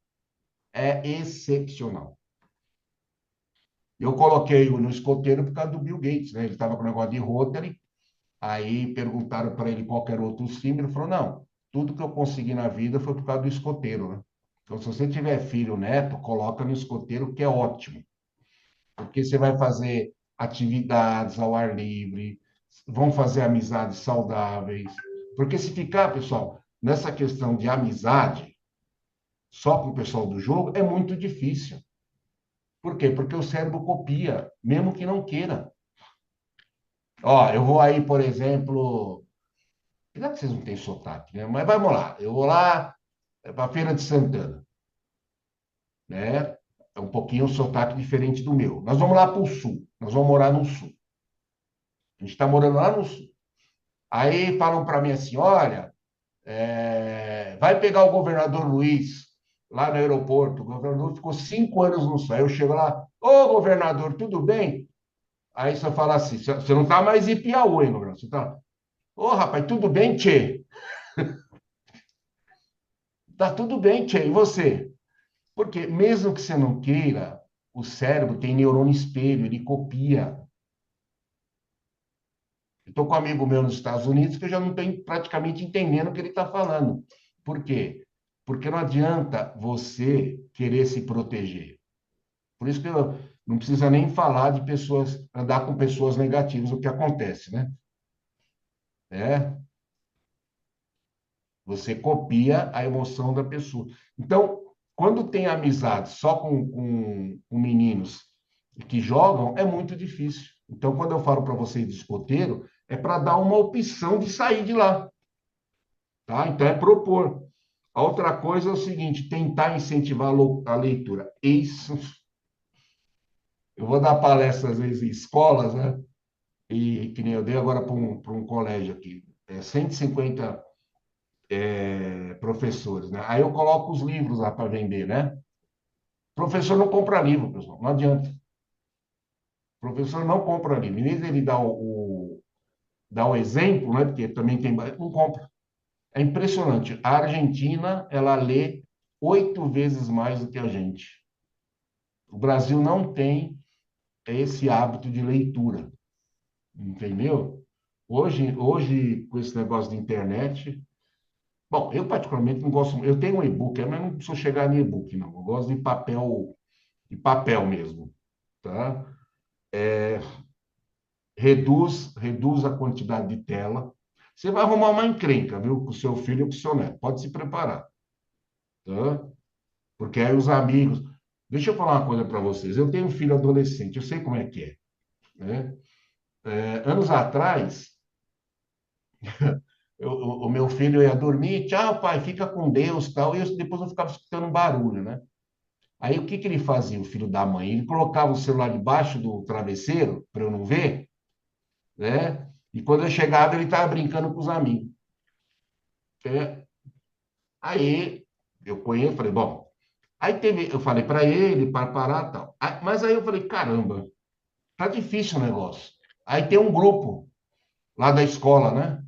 S5: É excepcional. Eu coloquei no escoteiro por causa do Bill Gates, né? Ele estava com o negócio de Rotary, aí perguntaram para ele qual era outro símbolo, ele falou, não, tudo que eu consegui na vida foi por causa do escoteiro, né? Então, se você tiver filho, neto, coloca no escoteiro, que é ótimo. Porque você vai fazer atividades ao ar livre, vão fazer amizades saudáveis. Porque se ficar, pessoal, nessa questão de amizade, só com o pessoal do jogo, é muito difícil. Por quê? Porque o cérebro copia, mesmo que não queira. Ó, eu vou aí, por exemplo, apesar que vocês não têm sotaque, né? Mas vamos lá, eu vou lá para a Feira de Santana, né? É um pouquinho um sotaque diferente do meu. Nós vamos lá para o sul, nós vamos morar no sul. A gente está morando lá no sul. Aí falam para mim assim: olha, vai pegar o governador Luiz lá no aeroporto. O governador ficou 5 anos no sul. Aí eu chego lá: ô governador, tudo bem? Aí você fala assim: você não está mais em Piauí, hein, governador? Você está, ô rapaz, tudo bem, tchê? Tá tudo bem, tchê, e você? Porque mesmo que você não queira, o cérebro tem neurônio espelho, ele copia. Eu estou com um amigo meu nos Estados Unidos que eu já não estou praticamente entendendo o que ele está falando. Por quê? Porque não adianta você querer se proteger. Por isso que eu não precisa nem falar de pessoas, andar com pessoas negativas, o que acontece, né? É, você copia a emoção da pessoa. Então, quando tem amizade só com meninos que jogam, é muito difícil. Então, quando eu falo para vocês de escoteiro, é para dar uma opção de sair de lá. Tá? Então, é propor. A outra coisa é o seguinte: tentar incentivar a leitura. Isso. Eu vou dar palestra, às vezes, em escolas, né? E que nem eu dei agora para um colégio aqui. 150 professores, né? Aí eu coloco os livros lá para vender, né? O professor não compra livro, pessoal. Não adianta. O professor não compra livro. Em vez de ele dar o exemplo, né? Porque também tem... Não compra. É impressionante. A Argentina, ela lê 8 vezes mais do que a gente. O Brasil não tem esse hábito de leitura, entendeu? Hoje, com esse negócio de internet, bom, eu particularmente não gosto, eu tenho um e-book, mas não preciso chegar em e-book, não. Eu gosto de papel mesmo, tá? Reduz a quantidade de tela. Você vai arrumar uma encrenca, viu? Com o seu filho ou com o seu neto. Pode se preparar, tá? Porque aí os amigos. Deixa eu falar uma coisa para vocês. Eu tenho um filho adolescente, eu sei como é que é, né? Anos atrás, o meu filho ia dormir, tchau, pai, fica com Deus, tal, e depois eu ficava escutando um barulho, né? Aí o que que ele fazia, o filho da mãe? Ele colocava o celular debaixo do travesseiro, para eu não ver, né? E quando eu chegava, ele estava brincando com os amigos. É, Aí eu conheço, falei, bom. Aí eu falei para ele, para parar tal. Mas aí eu falei, caramba, tá difícil o negócio. Aí tem um grupo lá da escola, né?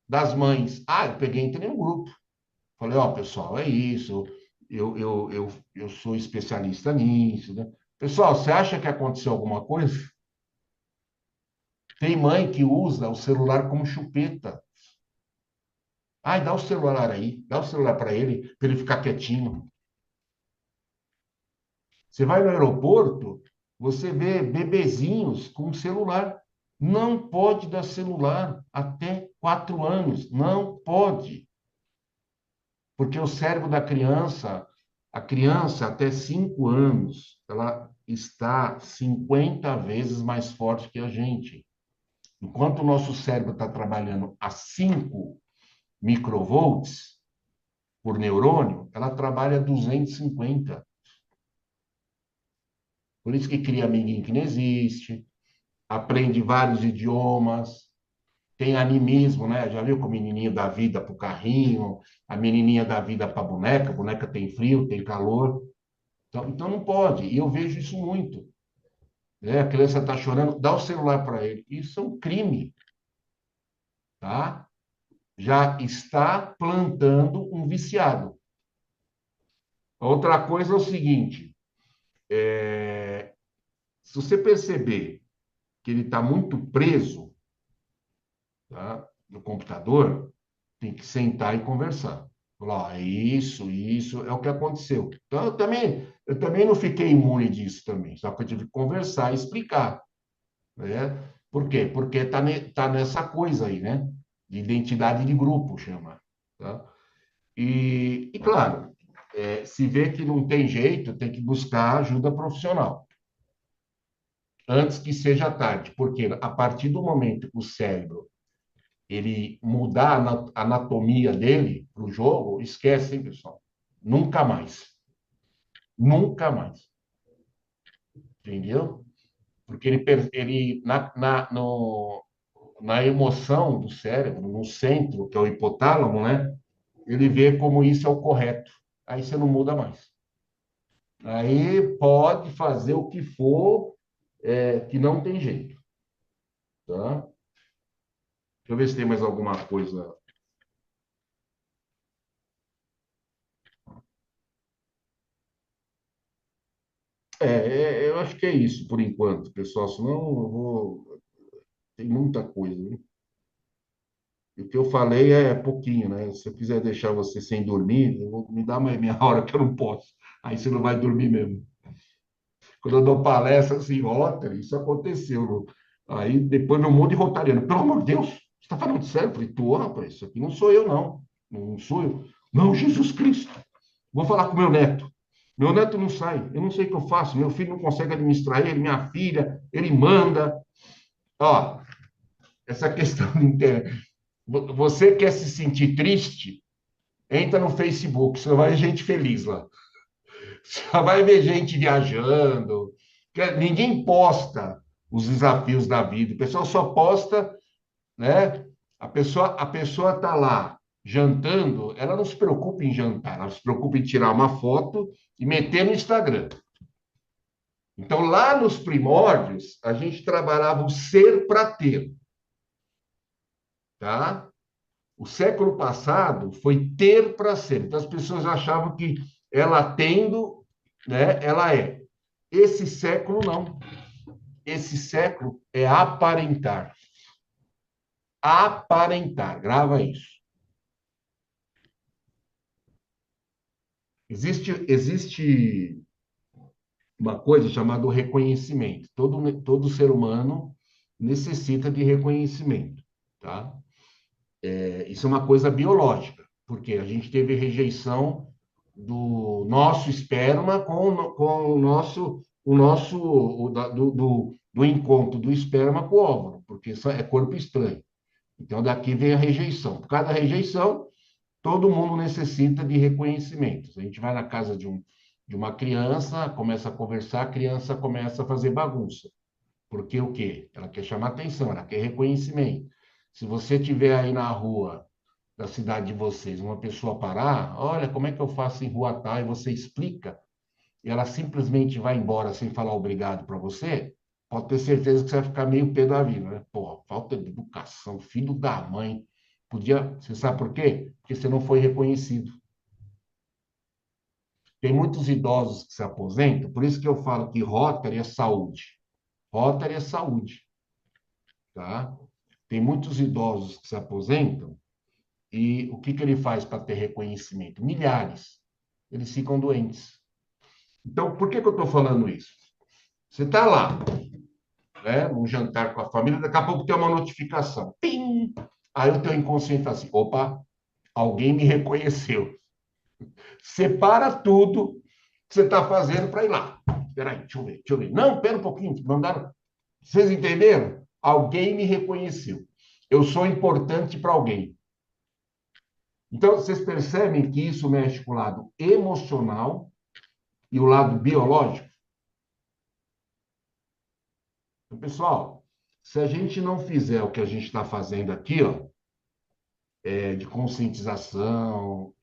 S5: Das mães. Eu peguei e entrei no grupo. Falei, ó, pessoal, é isso. Eu sou especialista nisso, né? Pessoal, você acha que aconteceu alguma coisa? Tem mãe que usa o celular como chupeta. Dá o celular aí, dá o celular para ele ficar quietinho. Você vai no aeroporto, você vê bebezinhos com celular. Não pode dar celular até 4 anos. Não pode. Porque o cérebro da criança, a criança até 5 anos, ela está 50 vezes mais forte que a gente. Enquanto o nosso cérebro está trabalhando a 5 microvolts por neurônio, ela trabalha a 250. Por isso que cria amiguinho que não existe, aprende vários idiomas, tem animismo, né? Já viu que o menininho dá vida para o carrinho, a menininha dá vida para a boneca tem frio, tem calor. Então não pode. E eu vejo isso muito. Né? A criança está chorando, dá o celular para ele. Isso é um crime, tá? Já está plantando um viciado. Outra coisa é o seguinte: se você perceber que ele está muito preso, tá, no computador, tem que sentar e conversar. Falar, ó, isso é o que aconteceu. Então, eu também não fiquei imune disso também, só que eu tive que conversar e explicar, né? Por quê? Porque tá nessa coisa aí, né? De identidade de grupo, chama. Tá? E claro, se vê que não tem jeito, tem que buscar ajuda profissional antes que seja tarde, porque a partir do momento que o cérebro ele mudar a anatomia dele para o jogo, esquece, hein, pessoal? Nunca mais. Nunca mais. Entendeu? Porque ele na emoção do cérebro, no centro, que é o hipotálamo, né? Ele vê como isso é o correto. Aí você não muda mais. Aí pode fazer o que for, que não tem jeito. Tá? Deixa eu ver se tem mais alguma coisa. Eu acho que é isso por enquanto, pessoal. Senão eu vou. Tem muita coisa, né? E o que eu falei é pouquinho, né? Se eu quiser deixar você sem dormir, eu vou me dar mais meia hora que eu não posso. Aí você não vai dormir mesmo. Quando eu dou palestra assim, Rotary, isso aconteceu. Aí depois meu monte de rotariano, pelo amor de Deus, você está falando sério? Eu falei, tô, rapaz, isso aqui não sou eu, não. Não sou eu. Não, Jesus Cristo. Vou falar com meu neto. Meu neto não sai, eu não sei o que eu faço. Meu filho não consegue administrar ele, minha filha, ele manda. Ó, essa questão de internet. Você quer se sentir triste? Entra no Facebook, você vai ver gente feliz lá. Você vai ver gente viajando. Ninguém posta os desafios da vida. O pessoal só posta, né? A pessoa tá lá jantando, ela não se preocupa em jantar, ela se preocupa em tirar uma foto e meter no Instagram. Então, lá nos primórdios, a gente trabalhava o ser para ter, tá? O século passado foi ter para ser. Então, as pessoas achavam que ela tendo, né, ela é. Esse século não. Esse século é aparentar. Aparentar. Grava isso. Existe uma coisa chamada reconhecimento. Todo ser humano necessita de reconhecimento, tá? Isso é uma coisa biológica, porque a gente teve rejeição do nosso esperma com do encontro do esperma com o óvulo, porque isso é corpo estranho. Então, daqui vem a rejeição. Por causa da rejeição, todo mundo necessita de reconhecimento. A gente vai na casa de uma criança, começa a conversar, a criança começa a fazer bagunça. Porque o quê? Ela quer chamar atenção, ela quer reconhecimento. Se você tiver aí na rua da cidade de vocês, uma pessoa parar, olha, como é que eu faço em rua tal, e você explica, e ela simplesmente vai embora sem falar obrigado para você, pode ter certeza que você vai ficar meio pé da vida, né? Pô, falta de educação, filho da mãe. Você sabe por quê? Porque você não foi reconhecido. Tem muitos idosos que se aposentam, por isso que eu falo que Rotary é saúde. Rotary é saúde, tá? Tem muitos idosos que se aposentam e o que que ele faz para ter reconhecimento? Milhares. Eles ficam doentes. Então, por que que eu estou falando isso? Você está lá, né, num jantar com a família, daqui a pouco tem uma notificação. Pim! Aí o teu inconsciente fala assim, opa, alguém me reconheceu. Separa tudo que você está fazendo para ir lá. Espera aí, deixa eu ver. Não, espera um pouquinho, mandaram. Vocês entenderam? Alguém me reconheceu. Eu sou importante para alguém. Então, vocês percebem que isso mexe com o lado emocional e o lado biológico? Então, pessoal, Se a gente não fizer o que a gente está fazendo aqui, ó, de conscientização,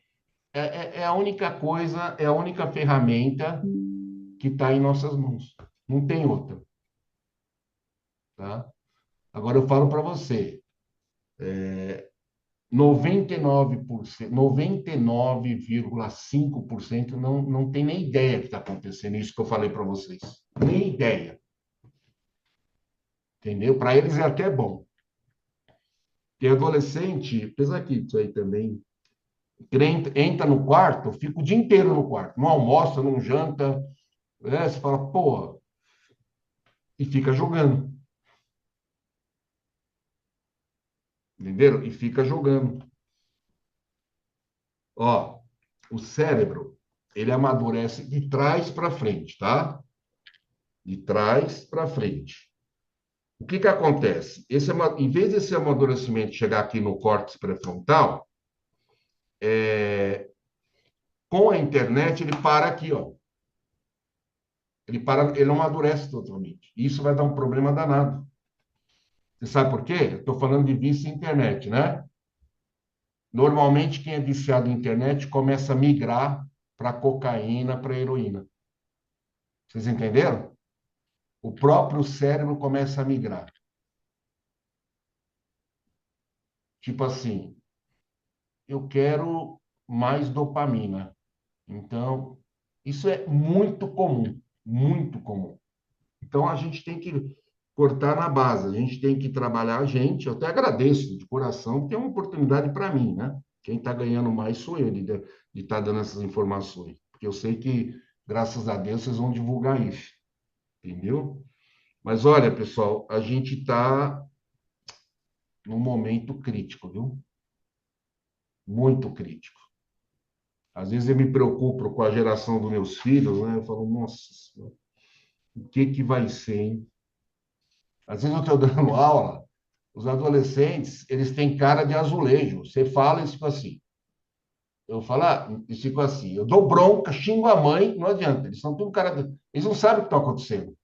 S5: é a única coisa, é a única ferramenta que está em nossas mãos. Não tem outra, tá? Agora eu falo para você, 99%, 99,5% não tem nem ideia que está acontecendo isso que eu falei para vocês. Nem ideia. Entendeu? Para eles é até bom. Porque adolescente, apesar que isso aí também, entra no quarto, fica o dia inteiro no quarto. Não almoça, não janta. Né? Você fala, porra, e fica jogando. Entenderam? E fica jogando. Ó, o cérebro, ele amadurece de trás para frente, tá? De trás para frente. O que que acontece? Em vez desse amadurecimento chegar aqui no córtex pré-frontal, com a internet ele para aqui, ó. Ele não amadurece totalmente. Isso vai dar um problema danado. Você sabe por quê? Eu estou falando de vício em internet, né? Normalmente, quem é viciado em internet começa a migrar para cocaína, para heroína. Vocês entenderam? O próprio cérebro começa a migrar. Tipo assim, eu quero mais dopamina. Então, isso é muito comum, muito comum. Então, a gente tem que cortar na base, a gente tem que trabalhar a gente. Eu até agradeço de coração, porque é uma oportunidade para mim, né? Quem está ganhando mais sou eu de estar dando essas informações. Porque eu sei que, graças a Deus, vocês vão divulgar isso. Entendeu? Mas olha, pessoal, a gente está num momento crítico, viu? Muito crítico. Às vezes eu me preocupo com a geração dos meus filhos, né? Eu falo, nossa, o que que vai ser, hein? Às vezes eu estou dando aula, os adolescentes, eles têm cara de azulejo. Você fala e eles ficam assim. Eu falo, eles ficam assim. Eu dou bronca, xingo a mãe, não adianta. Eles são tudo cara. Eles não sabem o que está acontecendo.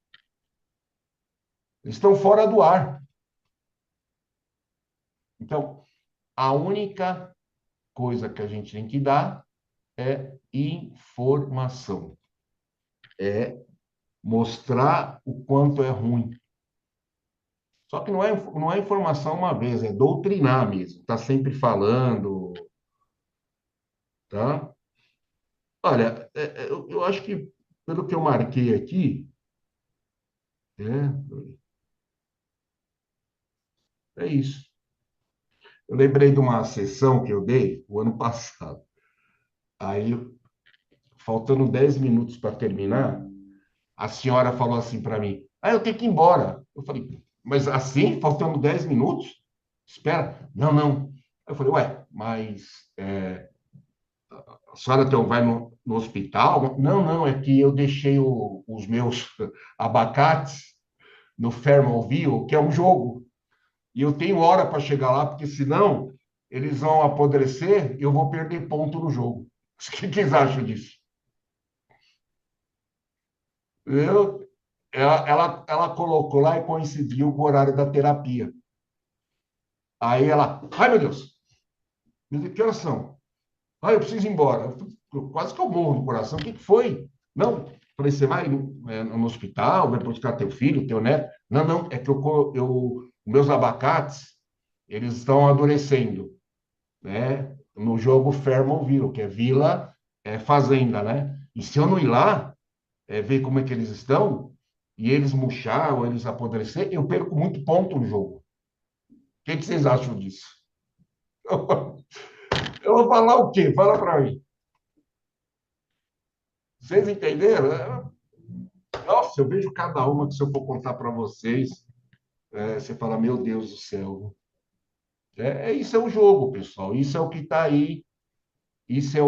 S5: Eles estão fora do ar. Então, a única coisa que a gente tem que dar é informação. É mostrar o quanto é ruim. Só que não é informação uma vez, é doutrinar mesmo. Está sempre falando, tá? Olha, eu acho que, pelo que eu marquei aqui, é, é isso. Eu lembrei de uma sessão que eu dei o ano passado. Aí, faltando 10 minutos para terminar, a senhora falou assim para mim: eu tenho que ir embora. Eu falei: mas assim, faltando 10 minutos? Espera. Não, não. Eu falei: ué, mas a senhora então vai no hospital? Não, não, é que eu deixei os meus abacates no Fairmontville, que é um jogo. E eu tenho hora para chegar lá, porque senão eles vão apodrecer e eu vou perder ponto no jogo. O que vocês acham disso? Eu, ela colocou lá e coincidiu com o horário da terapia. Aí ela, ai meu Deus, que horas são? Eu preciso ir embora. Quase que eu morro no coração. O que foi? Não. Falei, você vai no hospital, vai buscar teu filho, teu neto? Não, não, é que meus abacates, eles estão amadurecendo, né? No jogo Fairmontville, que é vila, fazenda, né? E se eu não ir lá, ver como é que eles estão, e eles murchar ou eles apodrecer, eu perco muito ponto no jogo. O que vocês acham disso? Eu vou falar o quê? Fala para mim. Vocês entenderam? Nossa, eu vejo cada uma que se eu for contar para vocês, você fala, meu Deus do céu. Isso é o jogo, pessoal. Isso é o que está aí. Isso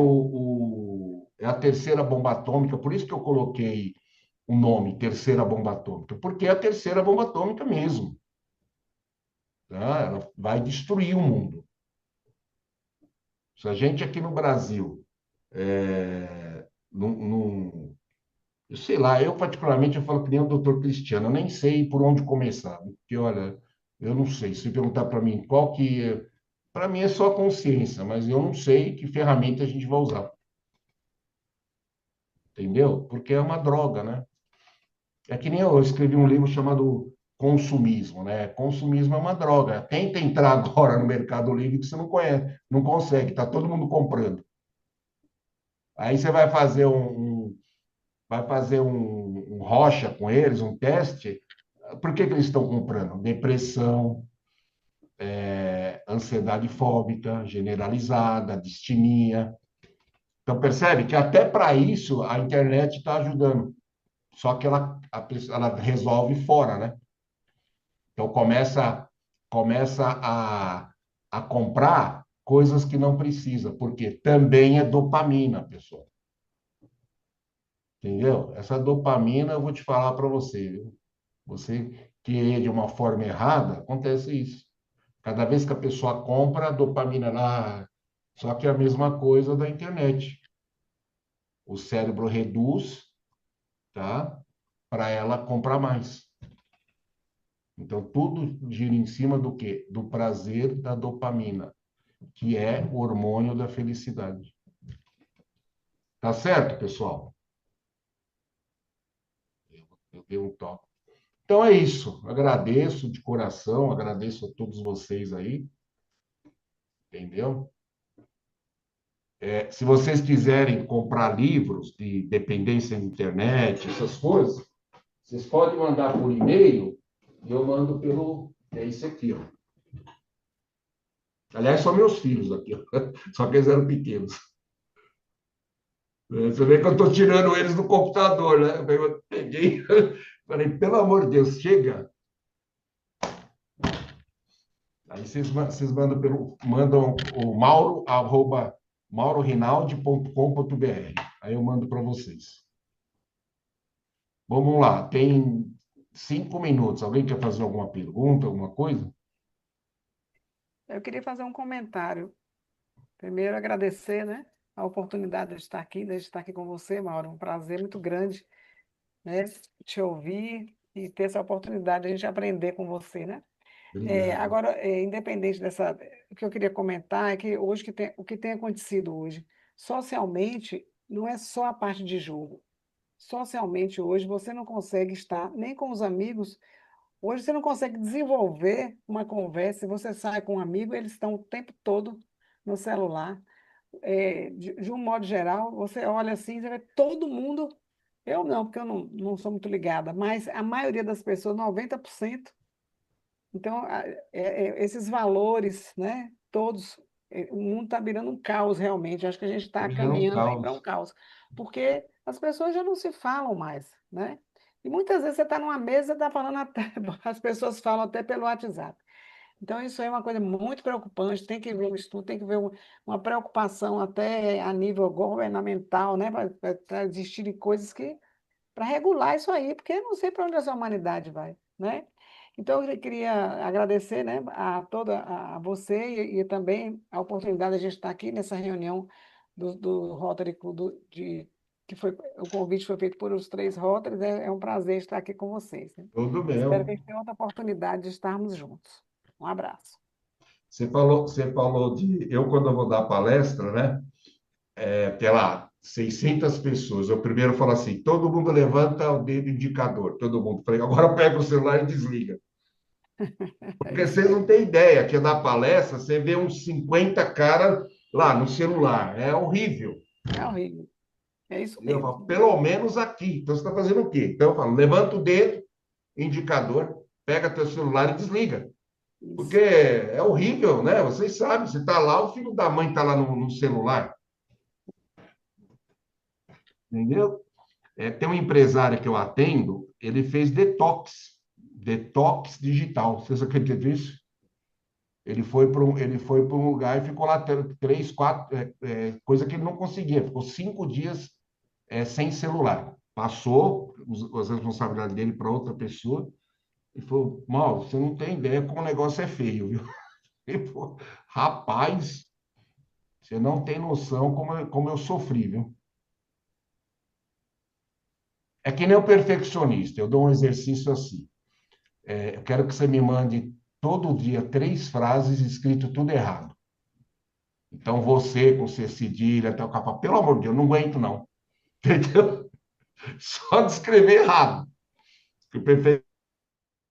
S5: é a terceira bomba atômica. Por isso que eu coloquei o nome, terceira bomba atômica. Porque é a terceira bomba atômica mesmo. Tá? Ela vai destruir o mundo. Se a gente aqui no Brasil não Eu sei lá, eu particularmente eu falo que nem o doutor Cristiano, eu nem sei por onde começar, porque olha, eu não sei. Se perguntar para mim qual que é, para mim é só consciência, mas eu não sei que ferramenta a gente vai usar, entendeu? Porque é uma droga, né? É que nem eu escrevi um livro chamado Consumismo, né? Consumismo é uma droga. Tenta entrar agora no Mercado Livre que você não conhece, não consegue, tá todo mundo comprando. Aí você vai fazer um rocha com eles, um teste. Por que que eles estão comprando? Depressão, ansiedade fóbica generalizada, distimia. Então percebe que até para isso a internet está ajudando. Só que ela resolve fora, né? Então começa a comprar coisas que não precisa, porque também é dopamina, pessoal. Entendeu? Essa dopamina eu vou te falar para você, viu? Você querer de uma forma errada, acontece isso. Cada vez que a pessoa compra, a dopamina lá. Só que é a mesma coisa da internet. O cérebro reduz, tá? Para ela comprar mais. Então, tudo gira em cima do quê? Do prazer da dopamina, que é o hormônio da felicidade. Tá certo, pessoal? Eu dei um toque. Então é isso. Agradeço de coração, agradeço a todos vocês aí, entendeu? Se vocês quiserem comprar livros de dependência da internet, essas coisas, vocês podem mandar por e-mail e eu mando pelo. É isso aqui, ó. Aliás, são meus filhos aqui, ó. Só que eles eram pequenos. Você vê que eu estou tirando eles do computador, né? Eu peguei, falei, pelo amor de Deus, chega. Aí vocês mandam o Mauro, arroba maurorinaldi.com.br. Aí eu mando para vocês. Vamos lá, tem 5 minutos. Alguém quer fazer alguma pergunta, alguma coisa?
S6: Eu queria fazer um comentário. Primeiro, agradecer, né, a oportunidade de estar aqui com você, Mauro. Um prazer muito grande, né, te ouvir e ter essa oportunidade de a gente aprender com você, né?
S5: Obrigado.
S6: Agora, independente dessa, o que eu queria comentar é que hoje o que tem acontecido hoje, socialmente, não é só a parte de jogo. Socialmente, hoje, você não consegue estar nem com os amigos. Hoje você não consegue desenvolver uma conversa. Se você sai com um amigo, eles estão o tempo todo no celular. De um modo geral, você olha assim, você vê todo mundo. Eu não, porque eu não sou muito ligada, mas a maioria das pessoas, 90%. Então, esses valores, né, todos, o mundo está virando um caos realmente. Acho que a gente está
S5: Hoje era um
S6: caminhando aí para um
S5: caos.
S6: caos, porque as pessoas já não se falam mais, né? E muitas vezes você está numa mesa, está falando até, as pessoas falam até pelo WhatsApp. Então, isso aí é uma coisa muito preocupante, tem que ver um estudo, tem que ver uma preocupação até a nível governamental, né, para existirem coisas que para regular isso aí, porque eu não sei para onde essa humanidade vai, né? Então, eu queria agradecer, né, a você e também a oportunidade de a gente estar aqui nessa reunião do Rotary Club, que foi, o convite foi feito por os três Rotarys, é um prazer estar aqui com vocês, né?
S5: Tudo
S6: Espero que a
S5: bem.
S6: gente tenha outra oportunidade de estarmos juntos. Um abraço.
S5: Você falou eu quando eu vou dar palestra, né? Até lá, 600 pessoas. Eu primeiro falo assim, todo mundo levanta o dedo indicador, todo mundo. Falei, agora pega o celular e desliga.
S6: É
S5: Porque
S6: isso
S5: vocês não
S6: mesmo.
S5: têm ideia, que na palestra você vê uns 50 caras lá no celular. É horrível.
S6: É horrível. É isso
S5: Eu falo,
S6: mesmo.
S5: pelo menos aqui. Então você está fazendo o quê? Então eu falo, levanta o dedo, indicador, pega teu celular e desliga. Porque
S6: Isso.
S5: é horrível, né? Vocês sabem, você está lá, o filho da mãe está lá no celular, entendeu? Tem um empresário que eu atendo, ele fez detox digital. Vocês acreditam nisso? Ele foi para um lugar e ficou lá 3, 4, coisa que ele não conseguia. Ficou 5 dias sem celular. Passou as responsabilidades dele para outra pessoa e falou: Mauro, você não tem ideia como o negócio é feio, viu? Ele falou, rapaz, você não tem noção como eu sofri, viu? É que nem o perfeccionista. Eu dou um exercício assim. Eu quero que você me mande todo dia 3 frases escrito tudo errado. Então, você com C cedilha, até o capa, pelo amor de Deus, eu não aguento, não. Entendeu? Só de escrever errado.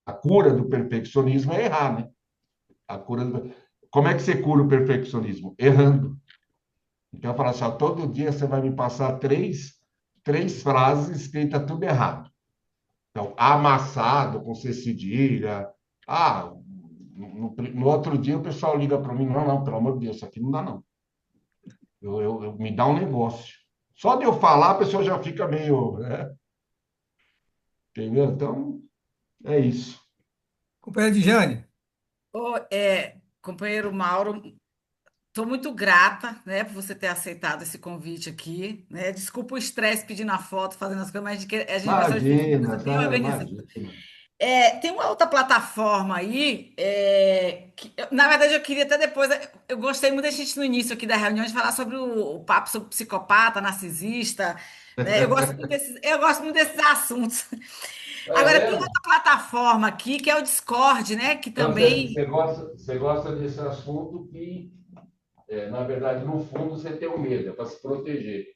S5: A cura do perfeccionismo é errar, né? A cura do... Como é que você cura o perfeccionismo? Errando. Então, eu falo assim, ó, todo dia você vai me passar três frases escritas tudo errado. Então, amassado com C cedilha. Ah, no outro dia o pessoal liga para mim, não, não, pelo amor de Deus, isso aqui não dá, não. Me dá um negócio. Só de eu falar, a pessoa já fica meio, né? Entendeu? Então, é isso.
S1: Companheira Dijane,
S7: Companheiro Mauro, estou muito grata, né, por você ter aceitado esse convite aqui, né? Desculpa o estresse pedindo a foto, fazendo as coisas, mas a gente gosta de fazer uma
S5: Imagina,
S7: coisa bem
S5: tá?
S7: organizada.
S5: Imagina.
S7: Tem uma outra plataforma aí, na verdade eu queria até depois, eu gostei muito da gente no início aqui da reunião de falar sobre o papo sobre psicopata, narcisista, né? Eu gosto muito desses assuntos.
S5: É
S7: Agora tem
S5: mesmo?
S7: outra plataforma aqui que é o Discord, né? Que
S5: Então, você,
S7: também
S5: você gosta, você gosta desse assunto que, na verdade, no fundo, você tem um medo, é para se proteger.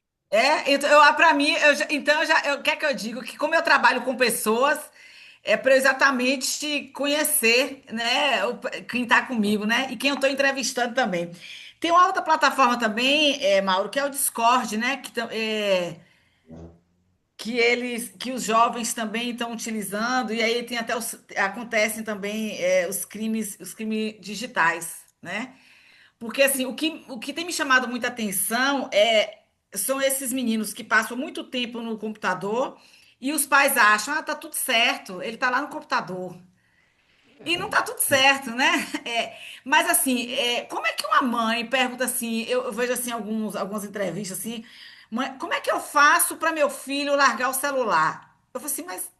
S7: então, para mim, o que é que eu digo? Que como eu trabalho com pessoas, é para exatamente conhecer, né, quem está comigo, né, e quem eu estou entrevistando também. Tem uma outra plataforma também, Mauro, que é o Discord, né, que os jovens também estão utilizando, e aí tem até acontecem também os crimes digitais, né? Porque assim, o que tem me chamado muita atenção são esses meninos que passam muito tempo no computador e os pais acham, tá tudo certo, ele tá lá no computador. E não tá tudo certo, né? Mas assim, como é que uma mãe pergunta assim, eu vejo assim algumas entrevistas assim, mãe, como é que eu faço para meu filho largar o celular? Eu falo assim, mas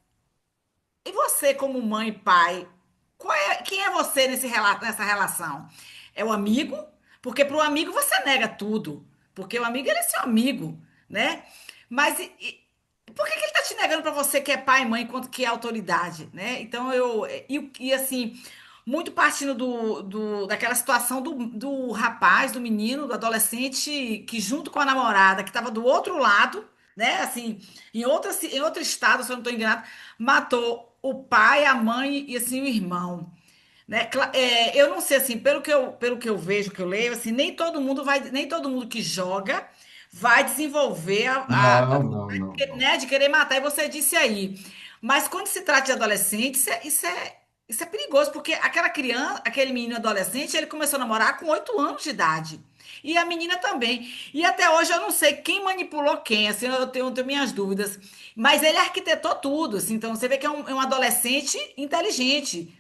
S7: e você, como mãe e pai, quem é você nessa relação? É o amigo? Porque para o amigo você nega tudo. Porque o amigo, ele é seu amigo, né? Mas por que ele está te negando para você que é pai e mãe, enquanto que é autoridade, né? Então, assim, muito partindo daquela situação do rapaz, do menino, do adolescente, que junto com a namorada, que estava do outro lado, né? Assim, em outro estado, se eu não estou enganada, matou o pai, a mãe e assim o irmão, né? Eu não sei assim, pelo que eu vejo, que eu leio, assim, nem todo mundo que joga vai desenvolver
S5: Não, não, não, não.
S7: né, de querer matar. E você disse aí. Mas quando se trata de adolescente, isso é perigoso, porque aquela criança, aquele menino adolescente, ele começou a namorar com 8 anos de idade. E a menina também. E até hoje eu não sei quem manipulou quem, assim, eu tenho minhas dúvidas. Mas ele arquitetou tudo, assim, então você vê que é um adolescente inteligente.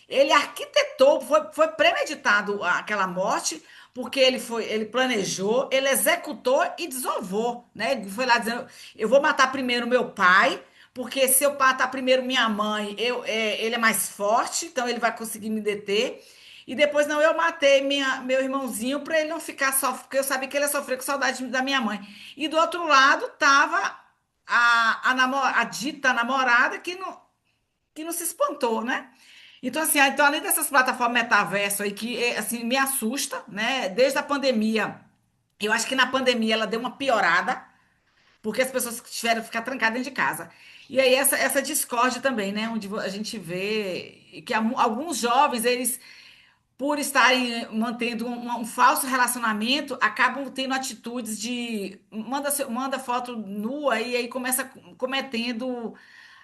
S7: Ele arquitetou, foi premeditado aquela morte, porque ele planejou, ele executou e desovou, né? Ele foi lá dizendo: eu vou matar primeiro meu pai, porque se eu matar primeiro minha mãe, ele é mais forte, então ele vai conseguir me deter. E depois, não, eu matei meu irmãozinho para ele não ficar só, porque eu sabia que ele ia sofrer com saudade da minha mãe. E do outro lado estava a dita namorada que não se espantou, né? Então, assim, além dessas plataformas metaverso aí que, assim, me assusta, né? Desde a pandemia, eu acho que na pandemia ela deu uma piorada, porque as pessoas tiveram que ficar trancadas dentro de casa. E aí essa discórdia também, né? Onde a gente vê que alguns jovens, eles, por estarem mantendo um falso relacionamento, acabam tendo atitudes de manda foto nua e aí começa cometendo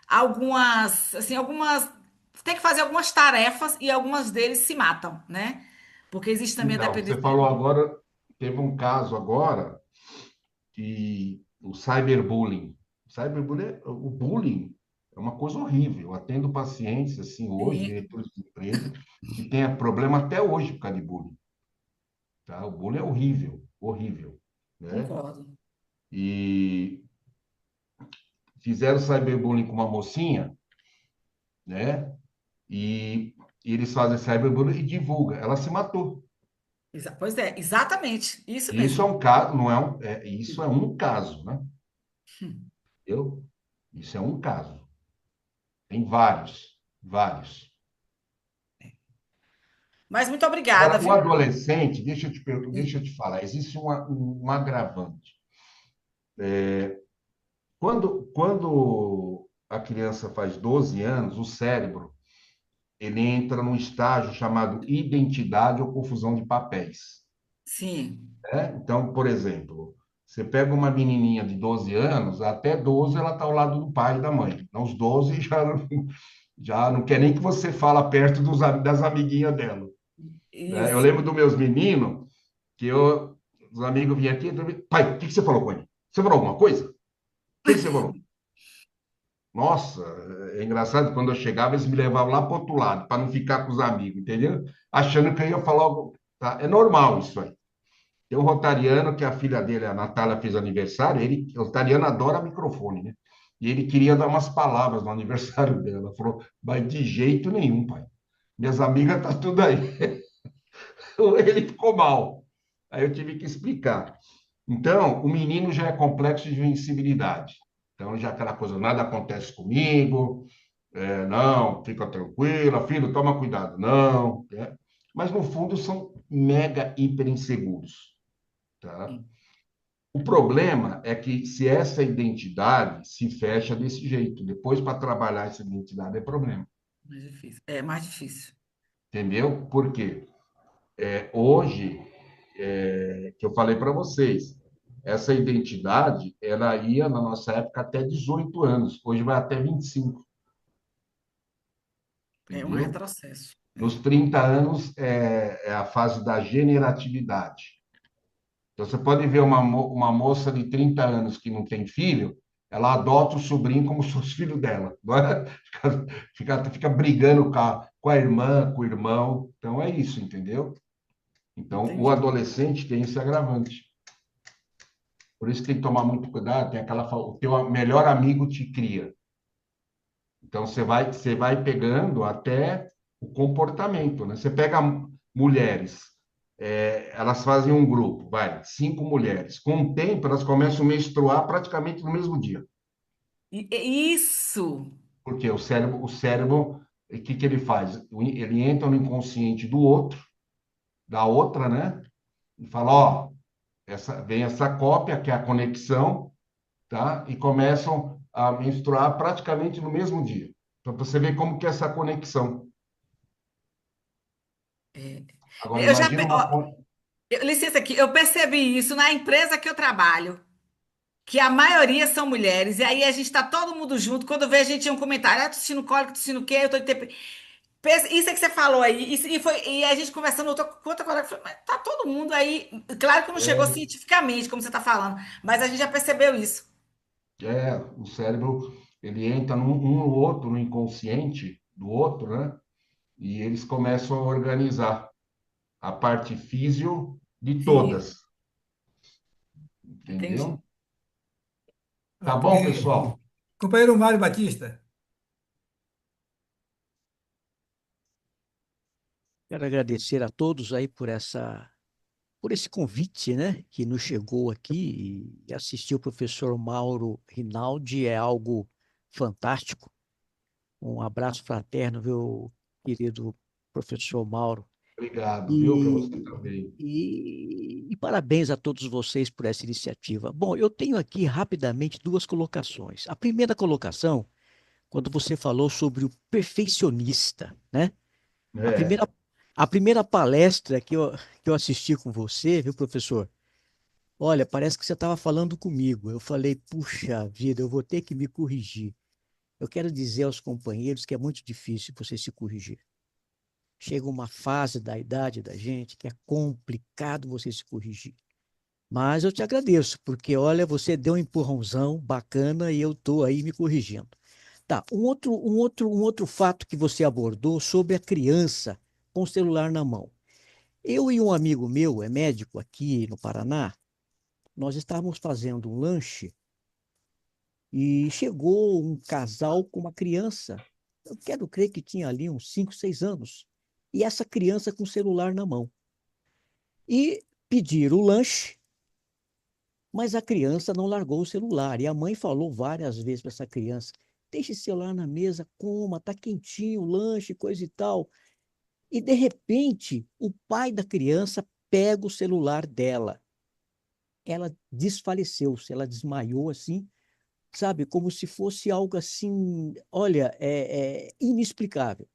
S7: algumas tem que fazer algumas tarefas e algumas deles se matam, né? Porque existe também a
S5: Então, você
S7: dependência.
S5: falou agora, teve um caso agora que o cyberbullying. O bullying é uma coisa horrível. Eu atendo pacientes assim hoje,
S7: Sim,
S5: diretores de empresa, que têm problema até hoje por causa de bullying. Tá? O bullying é horrível, horrível, né?
S7: concordo.
S5: E fizeram cyberbullying com uma mocinha, né? E eles fazem cyberbullying e divulga. Ela se matou.
S7: Pois é, exatamente, isso
S5: E isso é
S7: mesmo.
S5: um caso, não é um, isso é um caso, né? Eu? Isso é um caso. Tem vários, vários.
S7: Mas muito obrigada,
S5: Agora, o
S7: viu?
S5: adolescente, deixa eu te falar, existe um agravante. Quando a criança faz 12 anos, o cérebro ele entra num estágio chamado identidade ou confusão de papéis.
S7: Sim.
S5: Né? Então, por exemplo, você pega uma menininha de 12 anos, até 12 ela está ao lado do pai e da mãe. Aos 12 já não quer nem que você fala perto das amiguinhas dela. Né? Eu
S7: Isso.
S5: lembro dos meus meninos, os amigos vinham aqui, pai, o que você falou com ele? Você falou alguma coisa? O que você falou? Nossa, é engraçado, quando eu chegava, eles me levavam lá para outro lado, para não ficar com os amigos, entendeu? Achando que eu ia falar algo. Tá? É normal isso aí. Tem um rotariano que a filha dele, a Natália, fez aniversário, o rotariano adora microfone, né? E ele queria dar umas palavras no aniversário dela. Falou, mas de jeito nenhum, pai. Minhas amigas tá tudo aí. Ele ficou mal. Aí eu tive que explicar. Então, o menino já é complexo de invencibilidade. Então, já aquela coisa, nada acontece comigo, não, fica tranquila, filho, toma cuidado, não. Né? Mas, no fundo, são mega hiper inseguros. Tá? O problema é que se essa identidade se fecha desse jeito, depois para trabalhar essa identidade é problema.
S7: Mais difícil. É mais difícil.
S5: Entendeu? Por quê? Hoje, que eu falei para vocês, essa identidade, ela ia, na nossa época, até 18 anos. Hoje vai até 25,
S7: É um
S5: entendeu?
S7: retrocesso.
S5: Nos 30 anos é a fase da generatividade. Então, você pode ver uma moça de 30 anos que não tem filho, ela adota o sobrinho como se fosse filho dela. Não é? Fica brigando com a irmã, com o irmão. Então, é isso, entendeu? Então, o
S7: Entendi.
S5: adolescente tem esse agravante. Por isso que tem que tomar muito cuidado. Tem o teu melhor amigo te cria. Então, você vai pegando até o comportamento, né? Você pega mulheres, elas fazem um grupo, vai, 5 mulheres. Com o tempo, elas começam a menstruar praticamente no mesmo dia.
S7: Isso.
S5: Porque o cérebro, o que ele faz? Ele entra no inconsciente do outro, da outra, né? E fala, ó, vem essa cópia, que é a conexão, tá? E começam a menstruar praticamente no mesmo dia. Então, você vê como que é essa conexão. Agora,
S7: Eu já,
S5: imagina
S7: licença aqui, eu percebi isso na empresa que eu trabalho, que a maioria são mulheres, e aí a gente está todo mundo junto. Quando vê, a gente tinha um comentário, tossindo cólico, tossindo o quê? Eu tô isso é que você falou aí, e a gente conversando com outra colega, falou, mas tá todo mundo aí, claro que não chegou
S5: é,
S7: cientificamente, como você está falando, mas a gente já percebeu isso.
S5: o cérebro, ele entra um no outro, no inconsciente do outro, né? E eles começam a organizar a parte físio de
S7: Sim,
S5: todas,
S7: entendi.
S5: entendeu? Tá
S1: Ok.
S5: bom, pessoal?
S1: Companheiro Mário Batista.
S8: Quero agradecer a todos aí por esse convite, né, que nos chegou aqui e assistir o professor Mauro Rinaldi é algo fantástico. Um abraço fraterno, meu querido professor Mauro.
S5: Obrigado, viu? Para você
S8: E,
S5: também.
S8: e parabéns a todos vocês por essa iniciativa. Bom, eu tenho aqui rapidamente duas colocações. A primeira colocação, quando você falou sobre o perfeccionista, né? A
S5: É,
S8: primeira, a primeira palestra que eu assisti com você, viu, professor? Olha, parece que você estava falando comigo. Eu falei, puxa vida, eu vou ter que me corrigir. Eu quero dizer aos companheiros que é muito difícil você se corrigir. Chega uma fase da idade da gente que é complicado você se corrigir. Mas eu te agradeço, porque olha, você deu um empurrãozão bacana e eu estou aí me corrigindo. Tá, um outro fato que você abordou sobre a criança com o celular na mão. Eu e um amigo meu, é médico aqui no Paraná, nós estávamos fazendo um lanche e chegou um casal com uma criança. Eu quero crer que tinha ali uns 5, 6 anos. E essa criança com o celular na mão. E pediram o lanche Mas a criança não largou o celular. E a mãe falou várias vezes para essa criança: deixe esse celular na mesa, coma, tá quentinho, lanche, coisa e tal. E de repente, o pai da criança pega o celular dela. Ela desfaleceu-se, ela desmaiou assim, sabe, como se fosse algo assim, olha, inexplicável.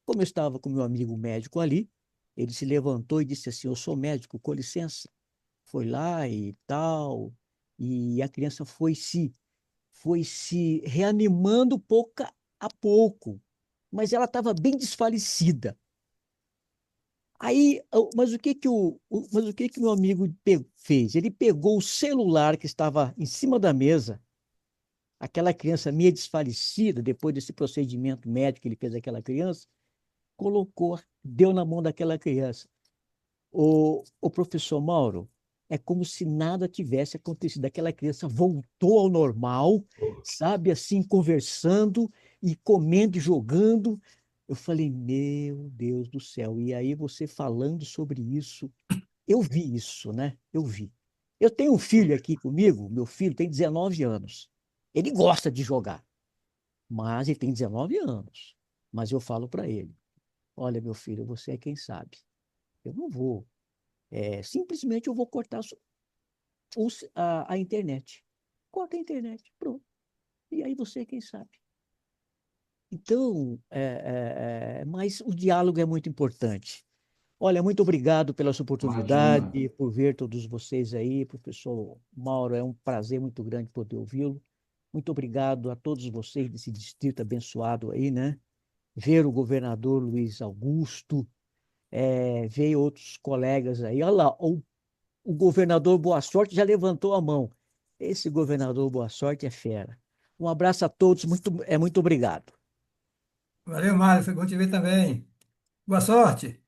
S8: Como eu estava com meu amigo médico ali, ele se levantou e disse assim: eu sou médico, com licença. Foi lá e tal, e a criança foi se reanimando pouco a pouco, mas ela estava bem desfalecida. Aí, mas o que que meu amigo fez? Ele pegou o celular que estava em cima da mesa, aquela criança meio desfalecida, depois desse procedimento médico que ele fez àquela criança, colocou, deu na mão daquela criança. O professor Mauro, é como se nada tivesse acontecido. Aquela criança voltou ao normal, sabe, assim, conversando e comendo e jogando. Eu falei, meu Deus do céu. E aí você falando sobre isso, eu vi isso, né? Eu vi. Eu tenho um filho aqui comigo, meu filho tem 19 anos. Ele gosta de jogar, mas ele tem 19 anos. Mas eu falo para ele, olha, meu filho, você é quem sabe. Eu não vou. Simplesmente eu vou cortar a internet. Corta a internet, pronto. E aí você, quem sabe? Então, mas o diálogo é muito importante. Olha, muito obrigado pela sua
S5: Imagina.
S8: oportunidade, por ver todos vocês aí, professor Mauro, é um prazer muito grande poder ouvi-lo. Muito obrigado a todos vocês desse distrito abençoado aí, né? Ver o governador Luiz Augusto, ver outros colegas aí. Olha lá, o governador Boa Sorte já levantou a mão. Esse governador Boa Sorte é fera. Um abraço a todos, muito obrigado.
S1: Valeu, Mário, foi bom te ver também. Boa sorte.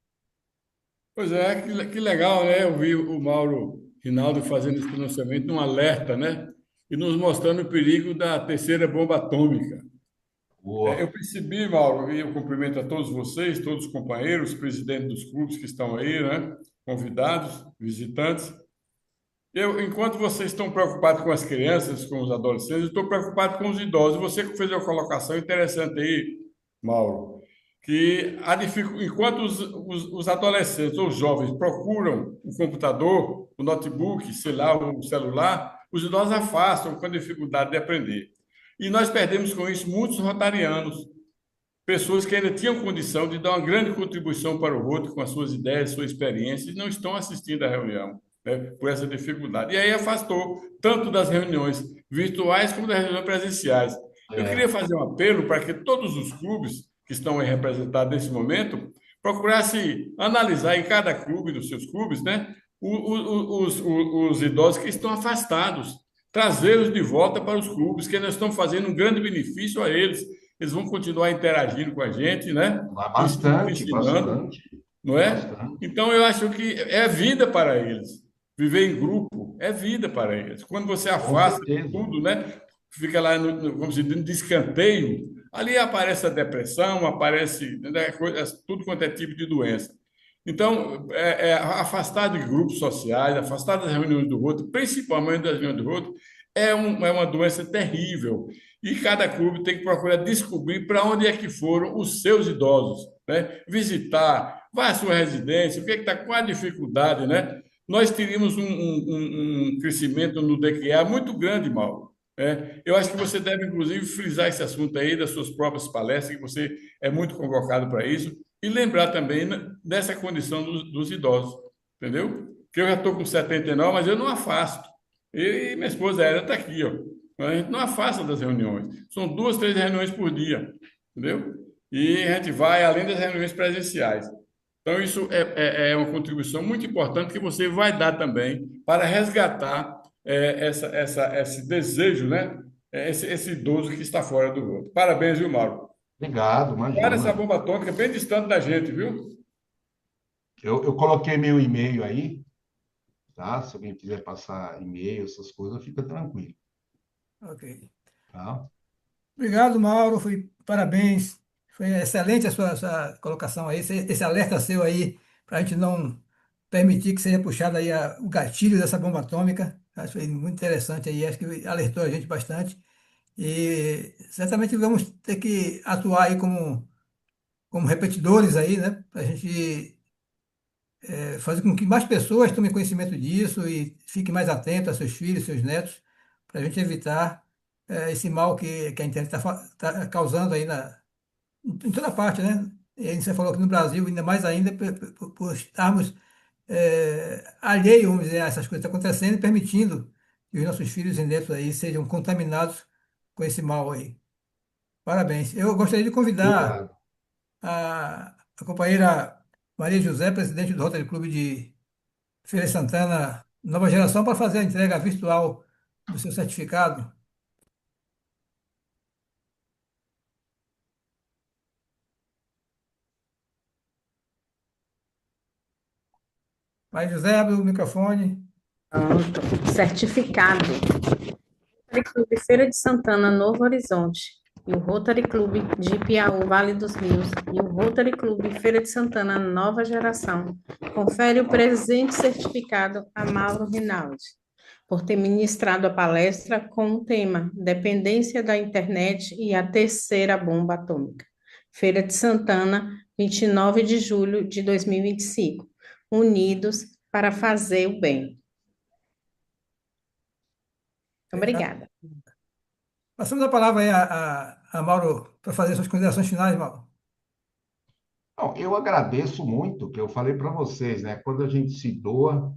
S9: Pois é, que legal, né? Eu vi o Mauro Rinaldo fazendo esse pronunciamento, um alerta, né? E nos mostrando o perigo da terceira bomba atômica. Eu
S5: Boa.
S9: percebi, Mauro, e eu cumprimento a todos vocês, todos os companheiros, presidentes dos clubes que estão aí, né? Convidados, visitantes. Enquanto vocês estão preocupados com as crianças, com os adolescentes, eu estou preocupado com os idosos. Você que fez uma colocação interessante aí, Mauro, que enquanto os adolescentes ou os jovens procuram o computador, o notebook, sei lá, o celular, os idosos afastam com a dificuldade de aprender. E nós perdemos com isso muitos rotarianos, pessoas que ainda tinham condição de dar uma grande contribuição para o outro com as suas ideias, sua experiência, e não estão assistindo à reunião, né, por essa dificuldade. E aí afastou tanto das reuniões virtuais como das reuniões presenciais. Eu queria
S5: É,
S9: fazer um apelo para que todos os clubes que estão aí representados nesse momento procurassem analisar em cada clube, dos seus clubes, né, os idosos que estão afastados, trazê-los de volta para os clubes, que nós estamos fazendo um grande benefício a eles. Eles vão continuar interagindo com a gente, né?
S5: bastante,
S9: Ensinando,
S5: bastante,
S9: não é?
S5: bastante.
S9: Então, eu acho que é vida para eles. Viver em grupo é vida para eles. Quando você
S5: Com
S9: afasta de
S5: certeza.
S9: tudo, né? Fica lá, como se diz, no descanteio, ali aparece a depressão, aparece, né, tudo quanto é tipo de doença. Então, afastar de grupos sociais, afastar das reuniões do outro, principalmente das reuniões do outro, é uma doença terrível. E cada clube tem que procurar descobrir para onde é que foram os seus idosos, né? Visitar, vai à sua residência, o que é que está com a dificuldade, né? Nós teríamos um crescimento no DQA muito grande, Mauro. Eu acho que você deve, inclusive, frisar esse assunto aí das suas próprias palestras, que você é muito convocado para isso, e lembrar também, né, dessa condição dos idosos, entendeu? Que eu já estou com 79, mas eu não afasto. E minha esposa, ela está aqui, ó. A gente não afasta das reuniões. São 2, 3 reuniões por dia, entendeu? E a gente vai além das reuniões presenciais. Então, isso é uma contribuição muito importante que você vai dar também para resgatar esse desejo, né? Esse idoso que está fora do outro. Parabéns, viu, Mauro?
S5: Obrigado,
S9: Para essa
S5: imagina.
S9: bomba atômica bem distante da gente, viu?
S5: Eu coloquei meu e-mail aí, tá? Se alguém quiser passar e-mail, essas coisas, fica tranquilo,
S1: Ok.
S5: tá?
S1: Obrigado, Mauro. Parabéns. Foi excelente a sua colocação aí, esse alerta seu aí, para a gente não permitir que seja puxado aí o gatilho dessa bomba atômica. Acho que foi muito interessante aí, acho que alertou a gente bastante. E certamente vamos ter que atuar aí como repetidores aí, né? Para a gente fazer com que mais pessoas tomem conhecimento disso e fiquem mais atentos a seus filhos, seus netos, para a gente evitar esse mal que a internet está causando aí em toda parte, né? E aí você falou que no Brasil, ainda mais ainda, por estarmos alheios, vamos dizer, a essas coisas que estão acontecendo e permitindo que os nossos filhos e netos aí sejam contaminados com esse mal aí. Parabéns. Eu gostaria de convidar
S5: Obrigado.
S1: a companheira Maria José, presidente do Rotary Clube de Feira de Santana, Nova Geração, para fazer a entrega virtual do seu certificado. Maria José, abre o microfone.
S10: Pronto, certificado. Rotary Clube Feira de Santana, Novo Horizonte, e o Rotary Clube de Ipiaú, Vale dos Rios, e o Rotary Clube Feira de Santana, Nova Geração, confere o presente certificado a Mauro Rinaldi, por ter ministrado a palestra com o tema Dependência da Internet e a Terceira Bomba Atômica. Feira de Santana, 29 de julho de 2025. Unidos para fazer o bem. Obrigada.
S1: Passamos a palavra aí a Mauro para fazer suas considerações finais, Mauro.
S5: Bom, eu agradeço muito, que eu falei para vocês, né? Quando a gente se doa,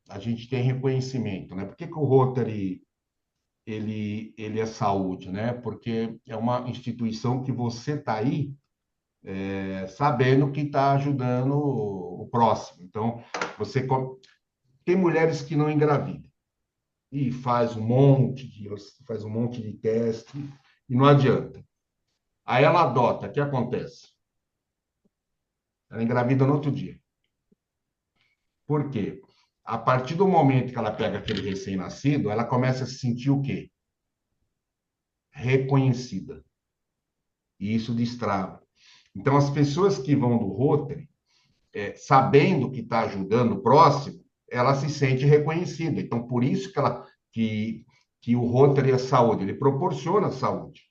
S5: a gente tem reconhecimento, né? Por que que o Rotary ele é saúde, né? Porque é uma instituição que você está aí sabendo que está ajudando o próximo. Então, tem mulheres que não engravidam e faz um monte de teste e não adianta. Aí ela adota, o que acontece? Ela engravida no outro dia. Por quê? A partir do momento que ela pega aquele recém-nascido, ela começa a se sentir o quê? Reconhecida. E isso destrava. Então, as pessoas que vão do Rotary, sabendo que está ajudando o próximo, ela se sente reconhecida. Então, por isso que o Rotary é saúde, ele proporciona saúde.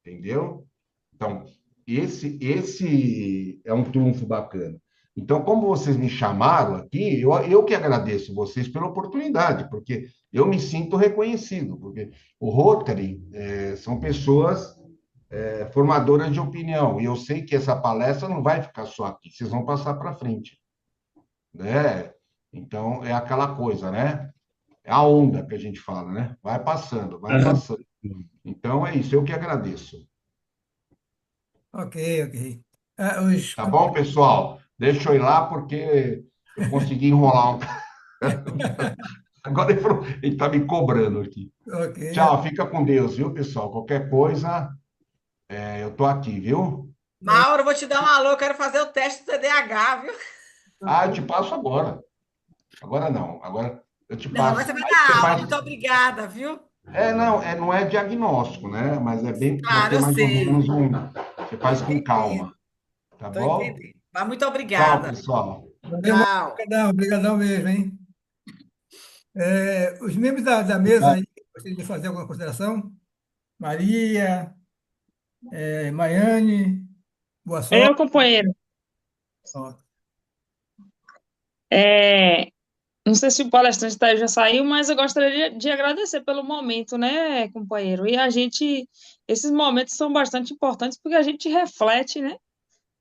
S5: Entendeu? Então, esse é um trunfo bacana. Então, como vocês me chamaram aqui, eu que agradeço vocês pela oportunidade, porque eu me sinto reconhecido, porque o Rotary são pessoas formadoras de opinião, e eu sei que essa palestra não vai ficar só aqui, vocês vão passar para frente, né? Então, é aquela coisa, né? É a onda que a gente fala, né? Vai passando, vai passando. Então, é isso, eu que agradeço.
S1: Ok, ok. Ah, os,
S5: Tá bom, pessoal? Deixa eu ir lá, porque eu consegui enrolar um. Agora ele está me cobrando aqui.
S1: ok,
S5: Tchau, fica com Deus, viu, pessoal? Qualquer coisa, eu tô aqui, viu?
S7: Mauro, vou te dar um alô, eu quero fazer o teste do TDAH, viu?
S5: Ah, eu te passo agora. Agora não, agora eu te
S7: Não, mas
S5: passo.
S7: você vai
S5: Aí você
S7: dar aula.
S5: faz.
S7: Muito obrigada, viu?
S5: Não é diagnóstico, né? Mas é bem para
S7: Claro,
S5: ter
S7: eu
S5: mais ou menos
S7: sei.
S5: um. Você faz
S7: Tô
S5: com
S7: entendendo,
S5: calma, tá
S7: tô
S5: bom?
S7: entendendo. Mas muito
S5: Tchau,
S7: obrigada.
S5: pessoal.
S1: valeu, Mauro.
S7: Tchau.
S1: Obrigadão, obrigadão mesmo, hein? Os membros da mesa aí, gostariam de fazer alguma consideração? Maria, Maiane, boa sorte.
S4: Companheiro,
S1: Ó,
S4: é, não sei se o palestrante já saiu, mas eu gostaria de agradecer pelo momento, né, companheiro? E esses momentos são bastante importantes porque a gente reflete, né?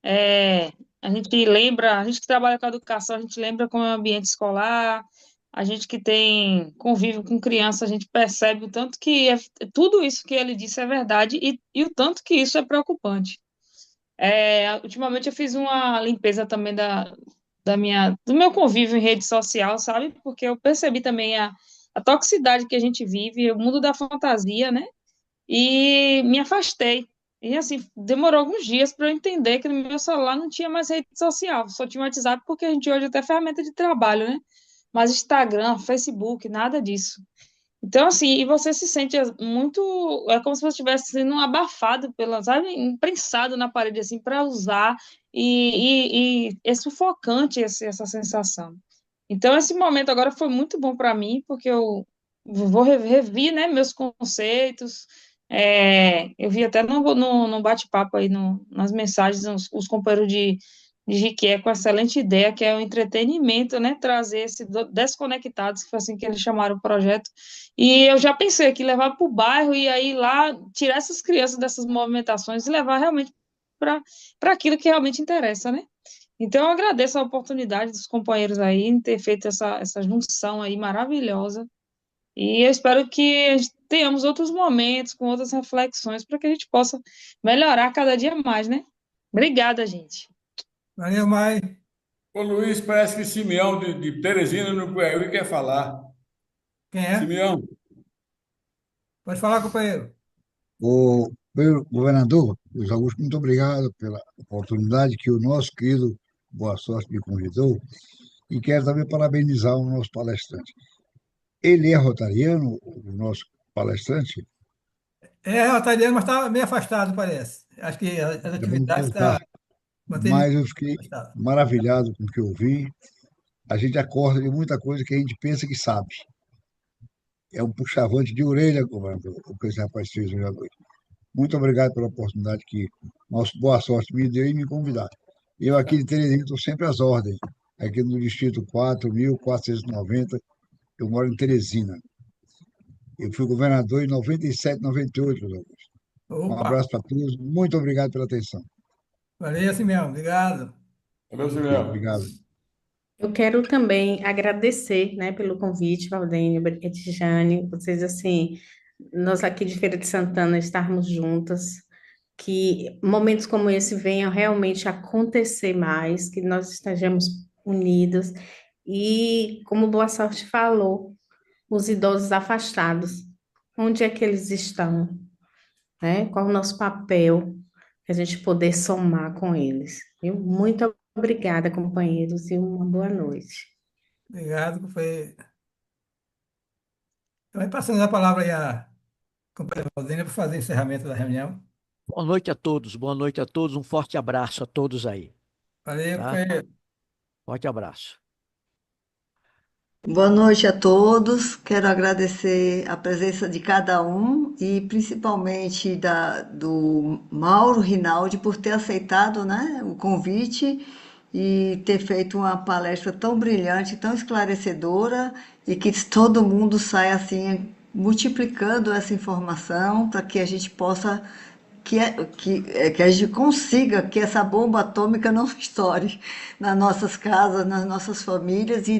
S4: É, a gente lembra, a gente que trabalha com a educação, a gente lembra como é o ambiente escolar, a gente que tem convívio com criança, a gente percebe o tanto que tudo isso que ele disse é verdade e o tanto que isso é preocupante. Ultimamente eu fiz uma limpeza também do meu convívio em rede social, sabe? Porque eu percebi também a toxicidade que a gente vive, o mundo da fantasia, né? E me afastei. E assim, demorou alguns dias para eu entender que no meu celular não tinha mais rede social, só tinha WhatsApp, porque a gente hoje até ferramenta de trabalho, né? Mas Instagram, Facebook, nada disso. Então, assim, e você se sente muito. É como se você estivesse sendo abafado pela, sabe, imprensado na parede, assim, para usar, e é sufocante essa sensação. Então, esse momento agora foi muito bom para mim, porque eu revi, né, meus conceitos. Eu vi até no bate-papo aí, nas mensagens, os companheiros de Jiquié com excelente ideia, que é o entretenimento, né, trazer esse Desconectados, que foi assim que eles chamaram o projeto. E eu já pensei aqui, levar para o bairro e aí lá tirar essas crianças dessas movimentações e levar realmente para aquilo que realmente interessa, né? Então, eu agradeço a oportunidade dos companheiros aí em ter feito essa junção aí maravilhosa. E eu espero que a gente tenhamos outros momentos com outras reflexões para que a gente possa melhorar cada dia mais, né? Obrigada, gente.
S1: Valeu, Mai.
S9: Ô Luiz, parece que Simeão de Teresina no Piauí quer falar.
S1: Quem é?
S9: Simeão,
S1: Pode falar, companheiro.
S11: O governador Luiz Augusto, muito obrigado pela oportunidade que o nosso querido Boa Sorte me convidou e quero também parabenizar o nosso palestrante. Ele é rotariano, o nosso palestrante?
S1: É italiano, mas está meio afastado, parece. Acho que as
S11: Já vamos
S1: atividades
S11: voltar.
S1: estão mantendo ele
S11: Mas eu fiquei
S1: afastado.
S11: maravilhado com o que eu vi. A gente acorda de muita coisa que a gente pensa que sabe. É um puxavante de orelha, governador, o que esse rapaz fez hoje à noite. Muito obrigado pela oportunidade que nosso Boa Sorte me deu e me convidar. Eu aqui de Teresina estou sempre às ordens. Aqui no distrito 4.490, eu moro em Teresina. Eu fui governador em 97, 98, Luiz Augusto. Um
S1: Opa,
S11: abraço para todos. Muito obrigado pela atenção.
S1: valeu assim mesmo. Obrigado.
S9: valeu,
S11: Ok,
S9: Simeão.
S11: obrigado.
S10: Eu quero também agradecer, né, pelo convite, Valdênio, Edjane, vocês, assim, nós aqui de Feira de Santana estarmos juntas, que momentos como esse venham realmente acontecer mais, que nós estejamos unidas, e, como Boa Sorte falou, os idosos afastados, onde é que eles estão, né? Qual o nosso papel, para a gente poder somar com eles, viu? Muito obrigada, companheiros, e uma boa noite.
S1: Obrigado, companheiro. Então, vai passando a palavra aí a companheira Valdênia para fazer o encerramento da reunião.
S8: Boa noite a todos, um forte abraço a todos aí,
S1: Valeu,
S8: tá?
S1: companheiro.
S8: Forte abraço.
S2: Boa noite a todos. Quero agradecer a presença de cada um e principalmente do Mauro Rinaldi por ter aceitado, né, o convite e ter feito uma palestra tão brilhante, tão esclarecedora e que todo mundo saia assim multiplicando essa informação para que a gente possa que a gente consiga que essa bomba atômica não estoure nas nossas casas, nas nossas famílias e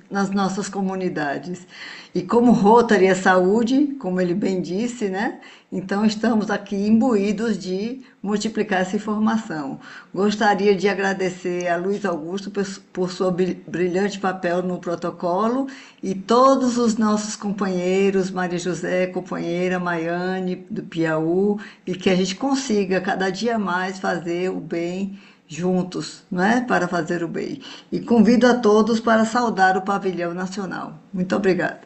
S2: nas nossas comunidades. E como Rotary é saúde, como ele bem disse, né? Então estamos aqui imbuídos de multiplicar essa informação. Gostaria de agradecer a Luiz Augusto por seu brilhante papel no protocolo e todos os nossos companheiros, Maria José, companheira, Maiane, do Piauí, e que a gente consiga cada dia mais fazer o bem juntos, né, para fazer o bem. E convido a todos para saudar o Pavilhão Nacional. Muito obrigada.